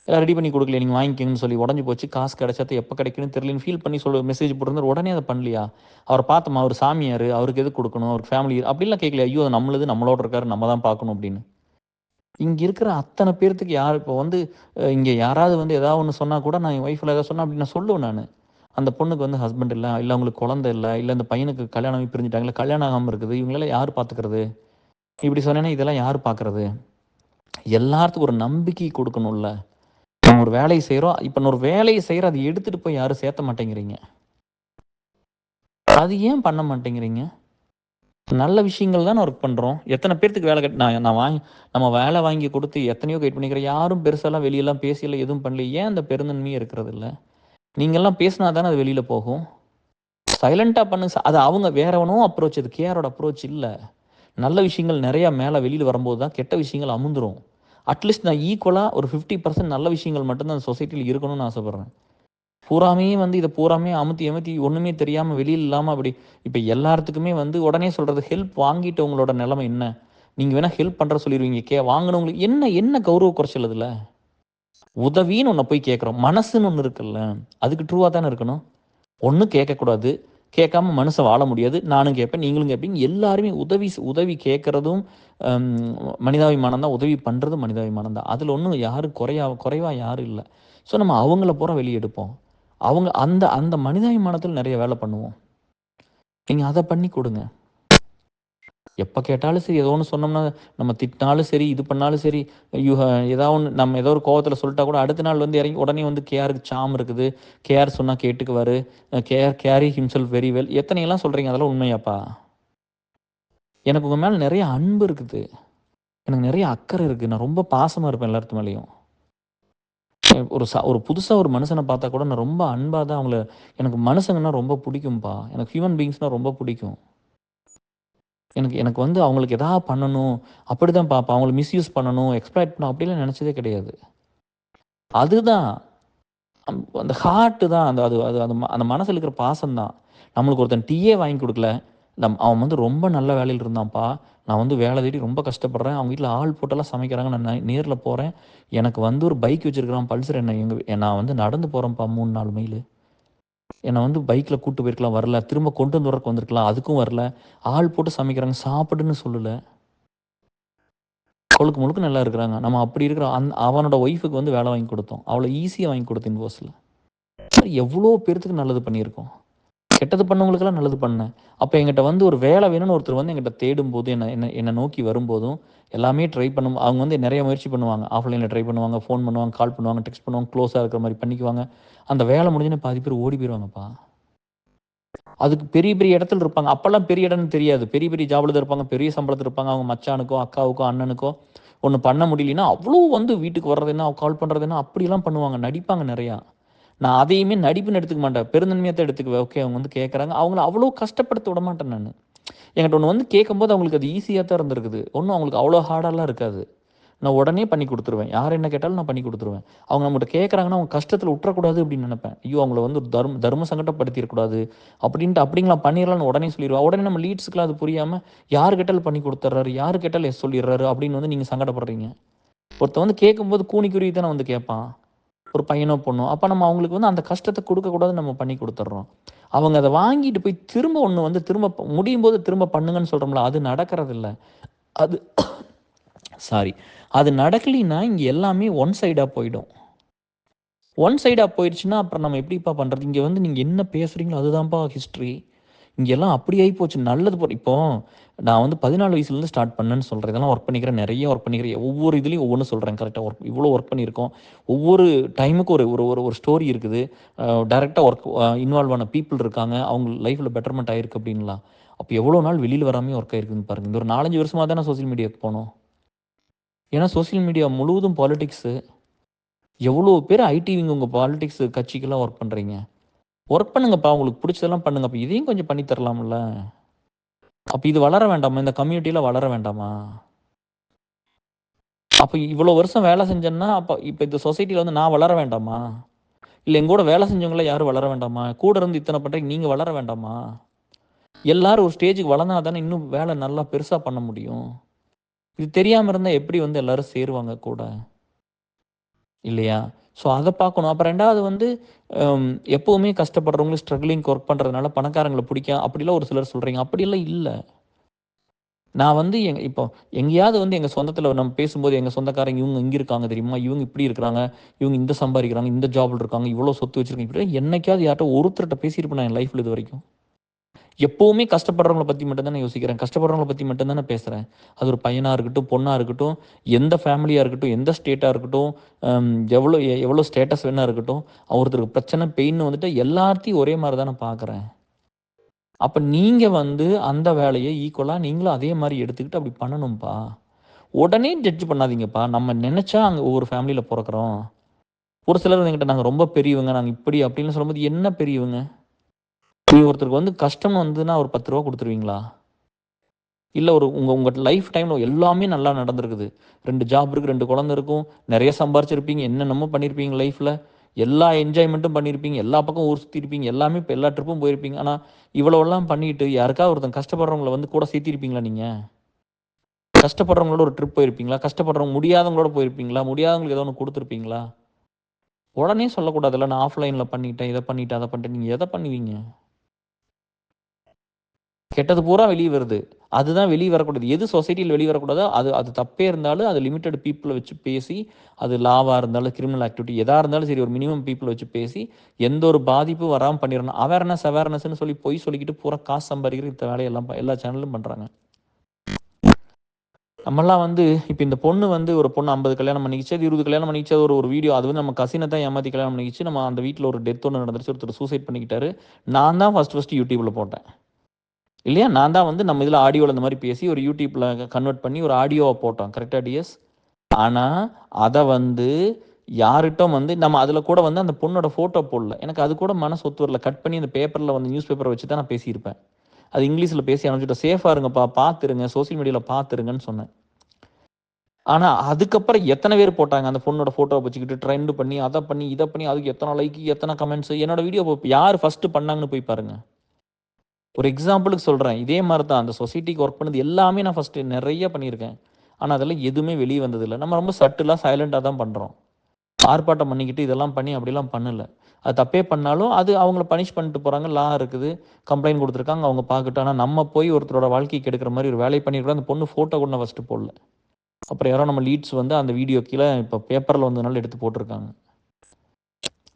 எல்லாம் ரெடி பண்ணி கொடுக்கலையா? நீங்கள் வாங்கிக்கங்கன்னு சொல்லி உடஞ்சி போச்சு, காசு கிடைச்சாது எப்போ கிடைக்குன்னு தெரியலன்னு ஃபீல் பண்ணி மெசேஜ் போட்டிருந்தார். உடனே அதை பண்ணலையா? அவரை பார்த்தோமா, அவர் சாமியார், அவருக்கு எது கொடுக்கணும், அவருக்கு ஃபேமிலி அப்படிலாம் கேட்கலையா? ஐயோ அது நம்மளோட இருக்காரு, நம்ம தான் பார்க்கணும் அப்படின்னு. இங்கே இருக்கிற அத்தனை பேர்த்துக்கு யார் இப்போ வந்து இங்கே யாராவது வந்து ஏதாவது ஒன்று சொன்னால் கூட, நான் என் ஒய்ஃபில் ஏதாவது சொன்னால் அப்படி நான் சொல்லுவேன். நான் அந்த பொண்ணுக்கு வந்து ஹஸ்பண்ட் இல்லை, இல்லை அவங்களுக்கு குழந்தை இல்லை, இல்லை அந்த பையனுக்கு கல்யாணம் பிரிஞ்சுட்டாங்க, இல்லை கல்யாணம் ஆகாமல் இருக்குது, இவங்களெல்லாம் யார் பார்த்துக்கிறது? இப்படி சொன்னேன்னா இதெல்லாம் யார் பார்க்குறது? எல்லாத்துக்கும் ஒரு நம்பிக்கை கொடுக்கணும்ல. நம்ம ஒரு வேலையை செய்கிறோம். இப்போ ஒரு வேலையை செய்கிற அதை எடுத்துகிட்டு போய் யாரும் சேர்த்த மாட்டேங்கிறீங்க. அது ஏன் பண்ண மாட்டேங்கிறீங்க? நல்ல விஷயங்கள் தான் ஒர்க் பண்ணுறோம். எத்தனை பேர்த்துக்கு வேலை நம்ம வேலை வாங்கி கொடுத்து எத்தனையோ கைட் பண்ணிக்கிறோம். யாரும் பெருசாலாம் வெளியெல்லாம் பேசியல எதுவும் பண்ணல. ஏன் அந்த பெருந்தன்மையே இருக்கிறது இல்லை? நீங்கள்லாம் பேசினா தானே அது வெளியில் போகும். சைலண்ட்டாக பண்ணுங்க. அது அவங்க வேறவனோ அப்ரோச், அது கேரோட அப்ரோச் இல்லை. நல்ல விஷயங்கள் நிறையா மேலே வெளியில் வரும்போது தான் கெட்ட விஷயங்கள் அமுந்துரும். அட்லீஸ்ட் நான் ஈக்குவலாக ஒரு 50% நல்ல விஷயங்கள் மட்டும்தான் அந்த சொசைட்டியில் இருக்கணும்னு ஆசைப்பட்றேன். பூராமே வந்து இதை பூராமே அமுத்தி ஒன்றுமே தெரியாமல் வெளியில் இல்லாமல் அப்படி. இப்போ எல்லாத்துக்குமே வந்து உடனே சொல்கிறது, ஹெல்ப் வாங்கிட்டு உங்களோட நிலைமை என்ன? நீங்கள் வேணால் ஹெல்ப் பண்ணுற சொல்லிடுவீங்க. வாங்கினவங்களுக்கு என்ன கௌரவ குறைச்சல் அதில்? உதவின்னு ஒன்று போய் கேட்குறோம். மனசுன்னு ஒன்று இருக்குல்ல, அதுக்கு ட்ரூவாக தானே இருக்கணும். ஒன்றும் கேட்கக்கூடாது, கேட்காம மனுஷன் வாழ முடியாது. நானும் கேட்பேன், நீங்களும் கேட்பீங்க. எல்லாருமே உதவி கேட்குறதும் மனிதாபிமானம் தான், உதவி பண்ணுறதும் மனிதாபிமானம் தான். அதில் ஒன்றும் யாரும் குறைவாக யாரும் இல்லை. ஸோ நம்ம அவங்கள பூரா வெளியே எடுப்போம். அவங்க அந்த அந்த மனிதாபிமானத்தில் நிறைய வேலை பண்ணுவோம். நீங்கள் அதை பண்ணி கொடுங்க. எப்போ கேட்டாலும் சரி, ஏதோ ஒன்று சொன்னோம்னா, நம்ம திட்டினாலும் சரி, இது பண்ணாலும் சரி, ஏதாவது ஒன்று நம்ம ஏதோ ஒரு கோவத்தில் சொல்லிட்டா கூட அடுத்த நாள் வந்து இறங்கி உடனே வந்து கேருக்கு சாம் இருக்குது, கேர் சொன்னால் கேட்டுக்குவார், கேரி ஹிம்செல்ஃப் வெரி வெல், எத்தனையெல்லாம் சொல்கிறீங்க, அதெல்லாம் உண்மையாப்பா? எனக்கு உங்க மேல நெறைய அன்பு இருக்குது. எனக்கு நெறைய அக்கறை இருக்கு. நான் ரொம்ப பாசமா இருப்பேன் எல்லார்த்து மேலயும். ஒரு புதுசா ஒரு மனுஷன பார்த்தா கூட நான் ரொம்ப அன்பா தான் அவங்கள எனக்கு மனுஷங்கன்னா ரொம்ப புடிக்கும்பா. எனக்கு ஹியூமன் பீயிங்ஸ்னா ரொம்ப புடிக்கும். எனக்கு எனக்கு வந்து அவங்களுக்கு எதா பண்ணணும், அப்படிதான் பார்ப்பேன். அவங்கள மிஸ்யூஸ் பண்ணணும், எக்ஸ்ப்ளாய்ட் பண்ணணும் அப்படிலாம் நெனச்சதே கிடையாது. அதுதான் அந்த ஹார்ட்டு தான். அந்த அது அது அந்த அந்த மனசுல இருக்கிற பாசம் தான். நம்மளுக்கு ஒருத்தன் டீயே வாங்கி குடுக்கல. அவன் வந்து ரொம்ப நல்ல வேலையில இருந்தான்ப்பா. நான் வந்து வேலை தேடி ரொம்ப கஷ்டப்படுறேன். அவங்க வீட்ல ஆள் போட்டெல்லாம் சமைக்கிறாங்க. நான் நேர்ல போறேன். எனக்கு வந்து ஒரு பைக் வச்சிருக்கிறான் பல்சர். நான் வந்து நடந்து போறேன்ப்பா 3, 4 மைலு. என்ன வந்து பைக்ல கூட்டு போயிருக்கலாம் வரல. திரும்ப கொண்டு வந்து விட்றக்கு வந்திருக்கலாம். அதுக்கும் வரல. ஆள் போட்டு சமைக்கிறாங்க. சாப்பிடுன்னு சொல்லல. கொழுக்கு முழுக்க நல்லா இருக்கிறாங்க. நம்ம அப்படி இருக்கிற அவனோட ஒய்ஃப்க்கு வந்து வேலை வாங்கி குடுத்தோம். அவ்வளோ ஈஸியா வாங்கி குடுத்தோம் இன்ஃபோஸ்ல. எவ்வளோ பேர்த்துக்கு நல்லது பண்ணியிருக்கோம். கெட்டது பண்ணவங்களுக்கெல்லாம் நல்லது பண்ணேன். அப்ப என்கிட்ட வந்து ஒரு வேலை வேணும்னு ஒருத்தர் வந்து என்கிட்ட தேடும்போது, என்ன என்ன என்ன நோக்கி வரும்போதும், எல்லாமே ட்ரை பண்ணும் அவங்க வந்து நெறைய முயற்சி பண்ணுவாங்க. ஆஃப்லைன்ல ட்ரை பண்ணுவாங்க, ஃபோன் பண்ணுவாங்க, கால் பண்ணுவாங்க, டெக்ஸ்ட் பண்ணுவாங்க, க்ளோஸா இருக்கிற மாரி பண்ணிக்குவாங்க. அந்த வேலை முடிஞ்சோனே பாதி பேர் ஓடி போயிருவாங்கப்பா. அதுக்கு பெரிய பெரிய இடத்துல இருப்பாங்க. அப்பல்லாம் பெரிய இடம்னு தெரியாது. பெரிய பெரிய ஜாப்ல தான் இருப்பாங்க. பெரிய சம்பளத்துல இருப்பாங்க. அவங்க மச்சானுக்கோ, அக்காவுக்கோ, அண்ணனுக்கோ ஒண்ணு பண்ண முடியலன்னா, அவ்ளோ வந்து வீட்டுக்கு வர்றது என்ன, கால் பண்றது என்ன, அப்படிலாம் பண்ணுவாங்க. நடிப்பாங்க நெறையா. நான் அதையுமே நடிப்புன்னு எடுத்துக்க மாட்டேன். பெருந்தன்மையா தான் எடுத்துக்குவேன். ஓகே அவங்க வந்து கேட்கறாங்க. அவங்கள அவ்வளோ கஷ்டப்படுத்த விடமாட்டேன் நானு. என்கிட்ட ஒண்ணு வந்து கேட்கும்போது அவங்களுக்கு அது ஈஸியா தான் இருந்திருக்குது. ஒண்ணும் அவங்களுக்கு அவ்வளோ ஹார்டாலாம் இருக்காது. நான் உடனே பண்ணி குடுத்துருவேன். யார் என்ன கேட்டாலும் நான் பண்ணி குடுத்துருவேன். அவங்க நம்மட்ட கேட்கறாங்கன்னா, அவங்க கஷ்டத்துல உட்றக்கூடாது அப்படின்னு நெனைப்பேன். ஐயோ! அவங்கள வந்து தர்ம சங்கடப்படுத்திறக்கூடாது அப்படின்ட்டு அப்படிங்களா பண்ணிறலாம்னு உடனே சொல்லிருவேன். உடனே நம்ம லீட்ஸ்க்குலாம் அது புரியாம, யார் கேட்டாலும் பண்ணி குடுத்துர்றாரு, யாரு கேட்டாலும் எஸ் சொல்லிர்றாரு அப்படின்னு வந்து நீங்க சங்கடப்படுறீங்க. ஒருத்தன் வந்து கேட்கும்போது கூனி குருவி தானே வந்து கேட்பான். ஒரு பையனோ, பொண்ணோ. அப்ப நம்ம அவங்களுக்கு வந்து அந்த கஷ்டத்த குடுக்கக்கூடாதுன்னு நம்ம பண்ணி குடுத்துர்றோம். அவங்க அத வாங்கிட்டு போய் திரும்ப ஒண்ணு வந்து முடியும்போது திரும்ப பண்ணுங்கன்னு சொல்றோம்ல, அது நடக்கறதில்ல. அது சாரி. அது நடக்கலின்னா, இங்க எல்லாமே ஒன் சைடா போயிடும். ஒன் சைடா போயிருச்சுன்னா, அப்புறம் நம்ம எப்படிப்பா பண்றது? இங்க வந்து நீங்க என்ன பேசுறீங்களோ அதுதான்ப்பா ஹிஸ்ட்ரி. இங்கெல்லாம் அப்படி ஆயிப்போச்சு. நல்லது இப்போ நான் வந்து 14 வயசுலேருந்து ஸ்டார்ட் பண்ணேன்னு சொல்றேன். இதெல்லாம் ஒர்க் பண்ணிக்கிறேன். நெறைய ஒர்க் பண்ணிக்கிறேன். ஒவ்வொரு இதுலயும் ஒவ்வொன்னு சொல்றேன். கரெக்ட்டா இவ்வளோ ஒர்க் பண்ணியிருக்கோம். ஒவ்வொரு டைமுக்கு ஒரு ஒரு ஒரு ஒரு ஸ்டோரி இருக்குது. டைரக்ட்டா ஒர்க் இன்வால்வ் ஆன பீப்பிள் இருக்காங்க. அவங்க லைஃப்ல பெட்டர்மென்ட் ஆயிருக்கு அப்படின்லாம். அப்ப எவ்வளோ நாள் வெளியில வராமயே ஒர்க் ஆயிருக்குன்னு பாருங்க. இந்த ஒரு 4, 5 வருஷமா தானே சோசியல் மீடியாக்கு போனோம். ஏன்னா சோசியல் மீடியா முழுவதும் பாலிடிக்ஸு. எவ்வளோ பேர் ஐடிவிங்க உங்க பாலிடிக்ஸ் கட்சிக்கெல்லாம் ஒர்க் பண்றீங்க. ஒர்க் பண்ணுங்கப்பா. உங்களுக்கு புடிச்சதெல்லாம் பண்ணுங்க. அப்ப இதையும் கொஞ்சம் பண்ணி தரலாம்ல. அப்ப இது வளர வேண்டாமா? இந்த கம்யூனிட்டில வளர வேண்டாமா? அப்ப இவ்வளோ வருஷம் வேலை செஞ்சேன்னா, அப்ப இப்ப இந்த சொசைட்டில வந்து நான் வளர வேண்டாமா? இல்ல எங்கூட வேலை செஞ்சவங்கலாம் யாரும் வளர வேண்டாமா? கூட இருந்து இத்தன பண்றீங்க, நீங்க வளர வேண்டாமா? எல்லாரும் ஒரு ஸ்டேஜ்க்கு வளர்ந்தா தானே இன்னும் வேலை நல்லா பெருசா பண்ண முடியும். இது தெரியாம இருந்தா எப்படி வந்து எல்லாரும் சேருவாங்க கூட? இல்லையா? ஸோ அத பார்க்கணும். அப்ப 2வது வந்து அம் எப்பவுமே கஷ்டப்படுறவங்க ஸ்ட்ரக்லிங்க்கு ஒர்க் பண்றதுனால பணக்காரங்கள பிடிக்கும். அப்படிலாம் ஒரு சிலர் சொல்றீங்க. அப்படியெல்லாம் இல்ல. நான் வந்து இப்போ எங்கேயாவது வந்து எங்க சொந்தத்தில நம்ம பேசும்போது, எங்க சொந்தக்காரங்க இவங்க இங்க இருக்காங்க தெரியுமா? இவங்க இப்படி இருக்கிறாங்க. இவங்க இந்த சம்பாரிக்கிறாங்க. இந்த ஜாப்ல இருக்காங்க. இவ்வளோ சொத்து வச்சிருக்காங்க. இப்படிலாம் என்னைக்காவது யார்ட்ட ஒருத்தர்ட்ட பேசியிருப்பேனா என் லைஃப்ல இதுவரைக்கும்? எப்பவுமே கஷ்டப்படுறவங்கள பத்தி மட்டும் தானே யோசிக்கிறேன். கஷ்டப்படுறவங்கள பத்தி மட்டும் தானே பேசுறேன். அது ஒரு பையனா இருக்கட்டும், பொண்ணா இருக்கட்டும், எந்த ஃபேமிலியா இருக்கட்டும், எந்த ஸ்டேட்டா இருக்கட்டும், அம் எவ்வளோ எவ்வளோ ஸ்டேட்டஸ் வேணா இருக்கட்டும், ஒருத்தருக்கு பிரச்சனை, பெயின்னு வந்துட்டா எல்லாத்தையும் ஒரே மாரி தானே பார்க்குறேன். அப்ப நீங்க வந்து அந்த வேலைய ஈக்குவலா நீங்களும் அதே மாரி எடுத்துக்கிட்டு அப்படி பண்ணணும்ப்பா. உடனே ஜட்ஜ் பண்ணாதீங்கப்பா. நம்ம நெனச்சா அங்க ஒவ்வொரு ஃபேமிலில பொறக்குறோம். ஒரு சிலர் என்கிட்ட நாங்க ரொம்ப பெரியவங்க, நாங்க இப்படி அப்படின்னு சொல்லும்போது, என்ன பெரியவங்க? நீங்க ஒருத்தருக்கு வந்து கஷ்டம்னு வந்ததுன்னா ஒரு ரூ. 10 குடுத்துருவீங்களா? இல்ல ஒரு உங்க உங்க லைஃப் டைம்ல எல்லாமே நல்லா நடந்திருக்குது. 2 ஜாப் இருக்கு, 2 குழந்தை இருக்கும், நெறைய சம்பாரிச்சிருப்பீங்க, என்னென்னமோ பண்ணியிருப்பீங்க லைஃப்ல. எல்லா என்ஜாய்மென்ட்டும் பண்ணியிருப்பீங்க, எல்லா பக்கம் ஊர் சுத்தியிருப்பீங்க, எல்லாமே இப்ப எல்லா ட்ரிப்பும் போயிருப்பீங்க. ஆனா, இவ்வளவெல்லாம் பண்ணிட்டு யாருக்காவது ஒருத்தன் கஷ்டப்படுறவங்கள வந்து கூட சேர்த்திருப்பீங்களா நீங்க? கஷ்டப்படுறவங்களோட ஒரு ட்ரிப் போயிருப்பீங்களா? கஷ்டப்படுறவங்க முடியாதவங்களோட போயிருப்பீங்களா? முடியாதவங்களுக்கு ஏதோ ஒண்ணு குடுத்துருப்பீங்களா? உடனே சொல்லக்கூடாதுல்ல, நான் ஆஃப்லைன்ல பண்ணிட்டேன், இத பண்ணிட்டேன், அத பண்ணிட்டேன். நீங்க எத பண்ணுவீங்க? கெட்டது பூரா வெளிய வருது. அதுதான் வெளிய வரக்கூடாது. எது சொசைட்டில வெளிய வரக்கூடாதோ, அது அது தப்பே இருந்தாலும், அது லிமிட்டட் பீப்பிள வச்சு பேசி, அது லாவா இருந்தாலும், கிரிமினல் ஆக்டிவிட்டி எதா இருந்தாலும் சரி, ஒரு மினிமம் பீப்பிள வச்சு பேசி, எந்த ஒரு பாதிப்பும் வராம பண்ணிறணும். அவேர்னஸ்ன்னு சொல்லி பொய் சொல்லிக்கிட்டு பூரா காசு சம்பாரிக்கிற இந்த வேலையெல்லாம் எல்லா சேனலும் பண்றாங்க. நம்மலாம் வந்து இப்ப இந்த பொண்ணு வந்து ஒரு பொண்ணு 50 கல்யாணம் பண்ணிக்கிச்சு, அது 20 கல்யாணம் பண்ணிக்கிச்சு. அது ஒரு ஒரு வீடியோ. அது வந்து நம்ம கசின தான் ஏமாத்தி கல்யாணம் பண்ணிக்கிச்சு. நம்ம அந்த வீட்ல ஒரு டெத் ஒண்ணு நடந்துருச்சு. ஒருத்தர் சூசைட் பண்ணிக்கிட்டாரு. நான் தான் ஃபர்ஸ்ட் யூடியூப்ல போட்டேன். இல்லையா? நான் தான் வந்து நம்ம இதில் ஆடியோவில் இந்த மாதிரி பேசி ஒரு யூடியூப்பில் கன்வெர்ட் பண்ணி ஒரு ஆடியோவை போட்டோம். கரெக்டாக டிஎஸ்? ஆனால் அதை வந்து யார்கிட்டும் வந்து நம்ம அதில் கூட வந்து அந்த பொண்ணோட ஃபோட்டோ போடல. எனக்கு அது கூட மனசு ஒத்து வரல. கட் பண்ணி அந்த பேப்பரில் வந்து நியூஸ் பேப்பரை வச்சு தான் நான் பேசியிருப்பேன். அது இங்கிலீஷில் பேசி அனுப்பிச்சுட்டேன். சேஃபாக இருங்கப்பா, பார்த்துருங்க, சோசியல் மீடியாவில் பார்த்துருங்கன்னு சொன்னேன். ஆனால் அதுக்கப்புறம் எத்தனை பேர் போட்டாங்க அந்த பொண்ணோட ஃபோட்டோவை வச்சுக்கிட்டு ட்ரெண்ட் பண்ணி அதை பண்ணி இதை பண்ணி அதுக்கு எத்தனை லைக் எத்தனை கமெண்ட்ஸ். என்னோட வீடியோ யார் ஃபஸ்ட்டு பண்ணாங்கன்னு போய் பாருங்க. ஒரு எக்ஸாம்பிளுக்கு சொல்கிறேன். இதே மாதிரி தான் அந்த சொசைட்டிக்கு ஒர்க் பண்ணது எல்லாமே நான் ஃபஸ்ட்டு நிறைய பண்ணியிருக்கேன். ஆனால் அதெல்லாம் எதுவுமே வெளியே வந்ததில்லை. நம்ம ரொம்ப சட்டிலாக சைலண்ட்டாக தான் பண்ணுறோம். ஆர்ப்பாட்டம் பண்ணிக்கிட்டு இதெல்லாம் பண்ணி அப்படிலாம் பண்ணல. அது தப்பே பண்ணாலும் அது அவங்கள பனிஷ் பண்ணிட்டு போகிறாங்க. லா இருக்குது, கம்ப்ளைண்ட் கொடுத்துருக்காங்க, அவங்க பார்க்கட்டும். ஆனால் நம்ம போய் ஒருத்தரோட வாழ்க்கைக்கு கெடுக்கிற மாதிரி ஒரு வேலையை பண்ணியிருக்கோம். அந்த பொண்ணு ஃபோட்டோ கூட நான் ஃபஸ்ட்டு போடல. அப்புறம் யாரோ நம்ம லீட்ஸ் வந்து அந்த வீடியோ கீழே இப்போ பேப்பரில் வந்ததுனால எடுத்து போட்டிருக்காங்க.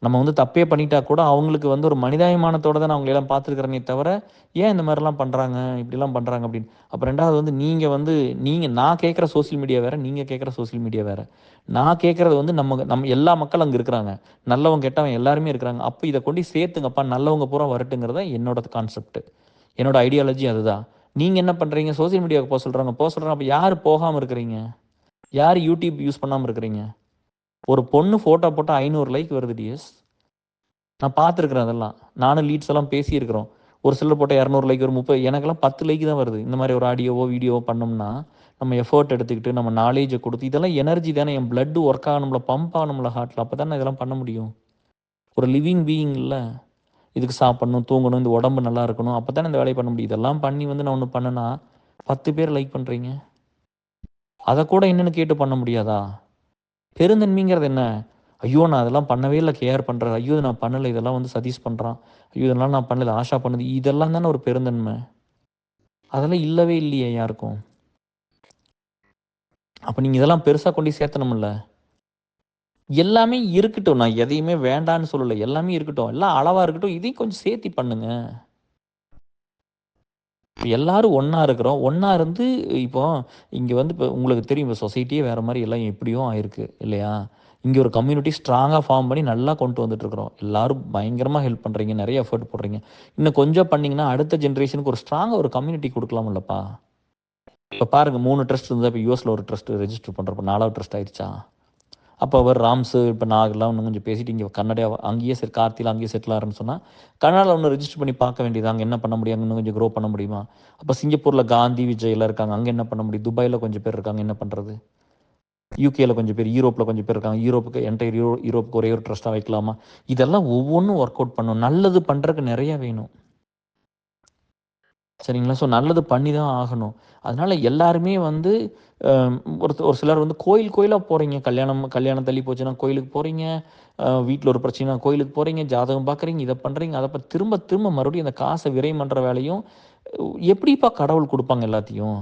நம்ம வந்து தப்பே பண்ணிட்டா கூட அவங்களுக்கு வந்து ஒரு மனிதாபிமானத்தோட தான் நான் அவங்களெல்லாம் பார்த்துருக்குறேனே தவிர, ஏன் இந்த மாதிரிலாம் பண்ணுறாங்க, இப்படிலாம் பண்ணுறாங்க அப்படின்னு. அப்போ 2வது வந்து நீங்கள் நான் கேட்குற சோசியல் மீடியா வேறு, நீங்கள் கேட்குற சோசியல் மீடியா வேறு. நான் கேட்குறது வந்து நம்ம எல்லா மக்களும் அங்கே இருக்கிறாங்க. நல்லவங்க கெட்டவங்க எல்லாருமே இருக்கிறாங்க. அப்போ இதை கொண்டு சேர்த்துங்கப்பா, நல்லவங்க பூரா வரட்டுங்கிறத என்னோட கான்செப்ட். என்னோட ஐடியாலஜி அதுதான். நீங்கள் என்ன பண்ணுறீங்க? சோசியல் மீடியாவுக்கு போக சொல்கிறாங்க. அப்போ யார் போகாமல் இருக்கிறீங்க? யார் யூடியூப் யூஸ் பண்ணாமல் இருக்கிறீங்க? ஒரு பொண்ணு ஃபோட்டோ போட்டால் 500 லைக் வருது டிஎஸ். நான் பார்த்துருக்குறேன் அதெல்லாம். நானும் லீட்ஸ் எல்லாம் பேசியிருக்கிறோம். ஒரு சிலர் போட்டால் 200 லைக், ஒரு 30, எனக்கெல்லாம் 10 லைக் தான் வருது. இந்த மாதிரி ஒரு ஆடியோவோ வீடியோவோ பண்ணோம்னா நம்ம எஃபர்ட் எடுத்துக்கிட்டு நம்ம நாலேஜை கொடுத்து இதெல்லாம் எனர்ஜி தானே. என் பிளட் ஒர்க் ஆகணும்ல, பம்ப் ஆகணும்ல ஹார்ட்டில். அப்போ தானே இதெல்லாம் பண்ண முடியும். ஒரு லிவிங் பீயிங் இல்லை, இதுக்கு சாப்பிடணும், தூங்கணும், இந்த உடம்பு நல்லா இருக்கணும், அப்போ தானே இந்த வேலையை பண்ண முடியும். இதெல்லாம் பண்ணி வந்து நான் ஒன்று பண்ணேன்னா 10 பேர் லைக் பண்ணுறீங்க. அதை கூட என்னென்னு கேட்டு பண்ண முடியாதா? பெருந்தன்மைங்கிறது என்ன? ஐயோ நான் அதெல்லாம் பண்ணவே இல்லை, கேர் பண்ணுறேன், ஐயோ நான் பண்ணலை, இதெல்லாம் வந்து சதீஷ் பண்ணுறான், ஐயோ இதெல்லாம் நான் பண்ணல, ஆஷா பண்ணுது, இதெல்லாம் தானே ஒரு பெருந்தன்மை. அதெல்லாம் இல்லவே இல்லையே யாருக்கும். அப்போ நீங்கள் இதெல்லாம் பெருசாக கொண்டு சேர்த்தணும்ல. எல்லாமே இருக்கட்டும், நான் எதையுமே வேண்டான்னு சொல்லலை, எல்லாமே இருக்கட்டும், எல்லாம் அளவாக இருக்கட்டும், இதையும் கொஞ்சம் சேர்த்தி பண்ணுங்க. இப்போ எல்லாரும் ஒன்றா இருக்கிறோம். ஒன்றா இருந்து இப்போ இங்கே வந்து இப்போ உங்களுக்கு தெரியும், இப்போ சொசைட்டியே வேறு மாதிரி எல்லாம் எப்படியோ ஆயிருக்கு இல்லையா? இங்கே ஒரு கம்யூனிட்டி ஸ்ட்ராங்காக ஃபார்ம் பண்ணி நல்லா கொண்டு வந்துட்டுருக்குறோம். எல்லோரும் பயங்கரமாக ஹெல்ப் பண்ணுறீங்க, நிறைய எஃபர்ட் போடுறீங்க. இன்னும் கொஞ்சம் பண்ணிங்கன்னா அடுத்த ஜென்ரேஷனுக்கு ஒரு ஸ்ட்ராங்காக ஒரு கம்யூனிட்டி கொடுக்கலாம்லப்பா. இப்போ பாருங்கள், 3 ட்ரஸ்ட் இருந்தால் இப்போ யூஎஸில் ஒரு ட்ரஸ்ட் ரெஜிஸ்டர் பண்ணுறப்ப 4வது ட்ரஸ்ட் ஆயிடுச்சா? அப்போ அவர் ராம்ஸு இப்போ நாகெல்லாம் இன்னும் கொஞ்சம் பேசிட்டு இங்கே கன்னடா அங்கேயே கார்த்தியில் அங்கேயே செட்டில் ஆகிறேன்னு சொன்னால் கன்னடாவில் ஒன்று ரெஜிஸ்டர் பண்ணி பார்க்க வேண்டியது. அங்கே என்ன பண்ண முடியும், அங்கே இன்னும் கொஞ்சம் க்ரோ பண்ண முடியுமா? அப்போ சிங்கப்பூரில் காந்தி விஜய் எல்லாம் இருக்காங்க, அங்கே என்ன பண்ண முடியும்? துபாயில் கொஞ்சம் பேர் இருக்காங்க, என்ன பண்ணுறது? யூகேல கொஞ்சம் பேர், யூரோப்பில் கொஞ்சம் பேர் இருக்காங்க, யூரோப்புக்கு என்டையர் யூரோப்புக்கு ஒரே ஒரு ட்ரஸ்ட்டாக வைக்கலாமா? இதெல்லாம் ஒவ்வொன்றும் ஒர்க் அவுட் பண்ணணும். நல்லது பண்ணுறதுக்கு நிறைய வேணும், சரிங்களா? ஸோ நல்லது பண்ணி தான் ஆகணும். அதனால் எல்லாருமே வந்து ஒரு சிலர் வந்து கோயிலாக போகிறீங்க. கல்யாணம் தள்ளி போச்சுன்னா கோயிலுக்கு போகிறீங்க, வீட்டில் ஒரு பிரச்சனைனா கோயிலுக்கு போகிறீங்க, ஜாதகம் பார்க்குறீங்க, இதை பண்ணுறீங்க, அதை திரும்ப திரும்ப மறுபடியும் அந்த காசை விரயம் பண்ணுற வேலையும் எப்படிப்பா கடவுள் கொடுப்பாங்க எல்லாத்தையும்?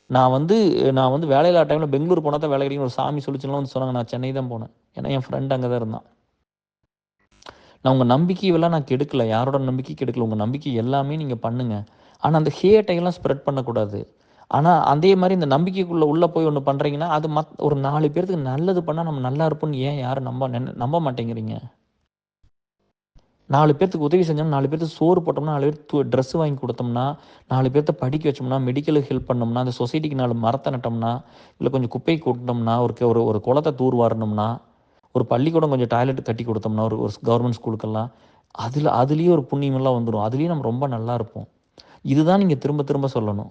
நான் வந்து வேலையில்லா டைமில் பெங்களூர் போனால் தான் வேலை கிடைக்கும் ஒரு சாமி சொல்லிச்சுலாம் வந்து சொன்னாங்க. நான் சென்னை தான் போனேன். ஏன்னா என் ஃப்ரெண்ட் அங்கே தான் இருந்தான். நான் உங்கள் நம்பிக்கையெல்லாம் நான் கெடுக்கல, யாரோட நம்பிக்கை கெடுக்கல. உங்கள் நம்பிக்கை எல்லாமே நீங்கள் பண்ணுங்கள். ஆனால் அந்த ஹேட்டையெல்லாம் ஸ்ப்ரெட் பண்ணக்கூடாது. ஆனால் அதே மாதிரி இந்த நம்பிக்கைக்குள்ளே உள்ளே போய் ஒன்று பண்ணுறீங்கன்னா அது ஒரு 4 பேர்த்துக்கு நல்லது பண்ணால் நம்ம நல்லா இருப்போம்னு ஏன் யாரும் நம்ப மாட்டேங்கிறீங்க? 4 பேர்த்துக்கு உதவி செஞ்சோம்னா, 4 பேர்த்துக்கு சோறு போட்டோம்னா, 4 பேருக்கு ட்ரெஸ் வாங்கி கொடுத்தோம்னா, 4 பேர்த்த படிக்க வச்சோம்னா, மெடிக்கலுக்கு ஹெல்ப் பண்ணோம்னா, அந்த சொசைட்டிக்கு 4 மரத்தை நட்டோம்னா, இல்லை கொஞ்சம் குப்பை கூட்டினோம்னா, ஒரு குளத்தை தூர்வாரணும்னா, ஒரு பள்ளிக்கூடம் கொஞ்சம் டாய்லெட் கட்டி கொடுத்தோம்னா, ஒரு ஒரு கவர்மெண்ட் ஸ்கூலுக்கெல்லாம் அதுலேயே ஒரு புண்ணியமெல்லாம் வந்துடும். அதுலேயே நம்ம ரொம்ப நல்லா இருப்போம். இதுதான் நீங்கள் திரும்ப திரும்ப சொல்லணும்.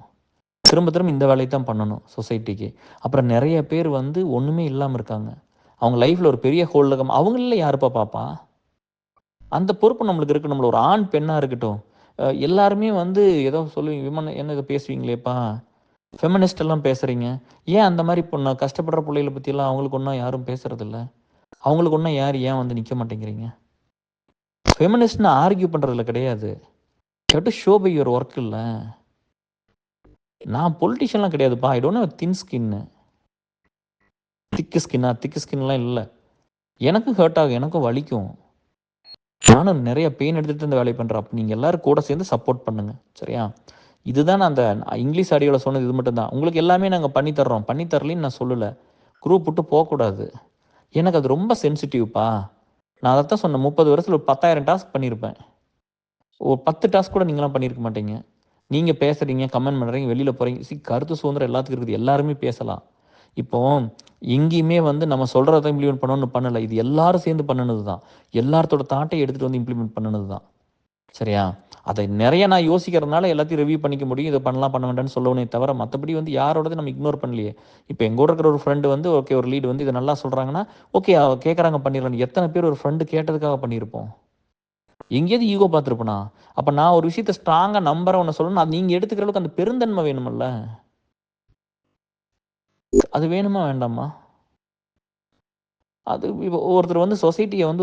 திரும்ப திரும்ப இந்த வேலையை தான் பண்ணணும் சொசைட்டிக்கு. அப்புறம் நிறைய பேர் வந்து ஒன்றுமே இல்லாமல் இருக்காங்க. அவங்க லைஃப்பில் ஒரு பெரிய ஹோல்டு அவங்கள யாருப்பா பார்ப்பா? அந்த பொறுப்பு நம்மளுக்கு இருக்குது. நம்மள ஒரு ஆண் பெண்ணாக இருக்கட்டும், எல்லாருமே வந்து ஏதோ சொல்லுவீங்க, என்ன இதை பேசுவீங்களேப்பா, ஃபெமினிஸ்ட் எல்லாம் பேசுகிறீங்க. ஏன் அந்த மாதிரி பொண்ணு கஷ்டப்படுற பிள்ளைகளை பற்றியெல்லாம் அவங்களுக்கு ஒன்றும் யாரும் பேசுகிறதில்ல? அவங்களுக்கு ஒன்றும் ஏன் வந்து நிற்க மாட்டேங்கிறீங்க? ஃபெமினிஸ்ட்னு ஆர்கியூ பண்ணுறதுல கிடையாது. To show by your work. இல்லை, நான் பொலிட்டிஷியன்லாம் கிடையாதுப்பா. ஐ டோன்ட் ஹேவ் தின் ஸ்கின்னு. திக்கு ஸ்கின்லாம் இல்லை. எனக்கும் ஹர்ட் ஆகும், எனக்கும் வலிக்கும். நானும் நிறைய பெயின் எடுத்துகிட்டு இந்த வேலையை பண்ணுறேன். அப்போ நீங்கள் எல்லோரும் கூட சேர்ந்து சப்போர்ட் பண்ணுங்கள், சரியா? இதுதான் நான் அந்த இங்கிலீஷ் ஆடியோவில் சொன்னது. இது மட்டும்தான். உங்களுக்கு எல்லாமே நாங்கள் பண்ணித்தர்றோம், பண்ணித்தரலின்னு நான் சொல்லலை. குரூப் விட்டு போகக்கூடாது. எனக்கு அது ரொம்ப சென்சிட்டிவ்ப்பா. நான் அதை தான் சொன்னேன், 30 வருஷத்தில் ஒரு 10,000 டாஸ்க் பண்ணியிருப்பேன். ஒரு 10 டாஸ்க் கூட நீங்கலாம் பண்ணியிருக்க மாட்டீங்க. நீங்க பேசுறீங்க, கமெண்ட் பண்றீங்க, வெளியில போறீங்க. கருத்து சுதந்திரம் எல்லாத்துக்கும் இருக்குது. எல்லாருமே பேசலாம். இப்போ எங்கேயுமே வந்து நம்ம சொல்றத இம்ப்ளிமெண்ட் பண்ணணும்னு பண்ணல. இது எல்லாரும் சேர்ந்து பண்ணுனது தான். எல்லாத்தோட தாட்டையும் எடுத்துட்டு வந்து இம்ப்ளிமெண்ட் பண்ணுனது தான். சரியா? அத நெறைய நான் யோசிக்கிறதுனால எல்லாத்தையும் ரிவ்யூ பண்ணிக்க முடியும். இத பண்ணலாம், பண்ண வேண்டாம்ன்னு சொல்லுவனே தவிர, மத்தபடி வந்து யாரோடதையும் நம்ம இக்னோர் பண்ணலையே. இப்ப எங்க கூட இருக்கிற ஒரு ஃப்ரெண்ட் வந்து ஓகே ஒரு லீட் வந்து இத நல்லா சொல்றாங்கன்னா, ஓகே கேட்கறாங்க பண்ணிறலாம்ன்னு. எத்தன பேர் ஒரு ஃப்ரெண்ட் கேட்டதுக்காக பண்ணியிருப்போம்? எங்கேயாவது ஈகோ பார்த்துருப்பனா? அப்ப நான் ஒரு விஷயத்த ஸ்ட்ராங்கா நம்புறேன் ஒண்ண சொல்லணும்னா, அது நீங்க எடுத்துக்கிற அளவுக்கு அந்த பெருந்தன்மை வேணுமல்ல? அது வேணுமா வேண்டாமா? அது இப்போ ஒருத்தர் வந்து சொசைட்டிய வந்து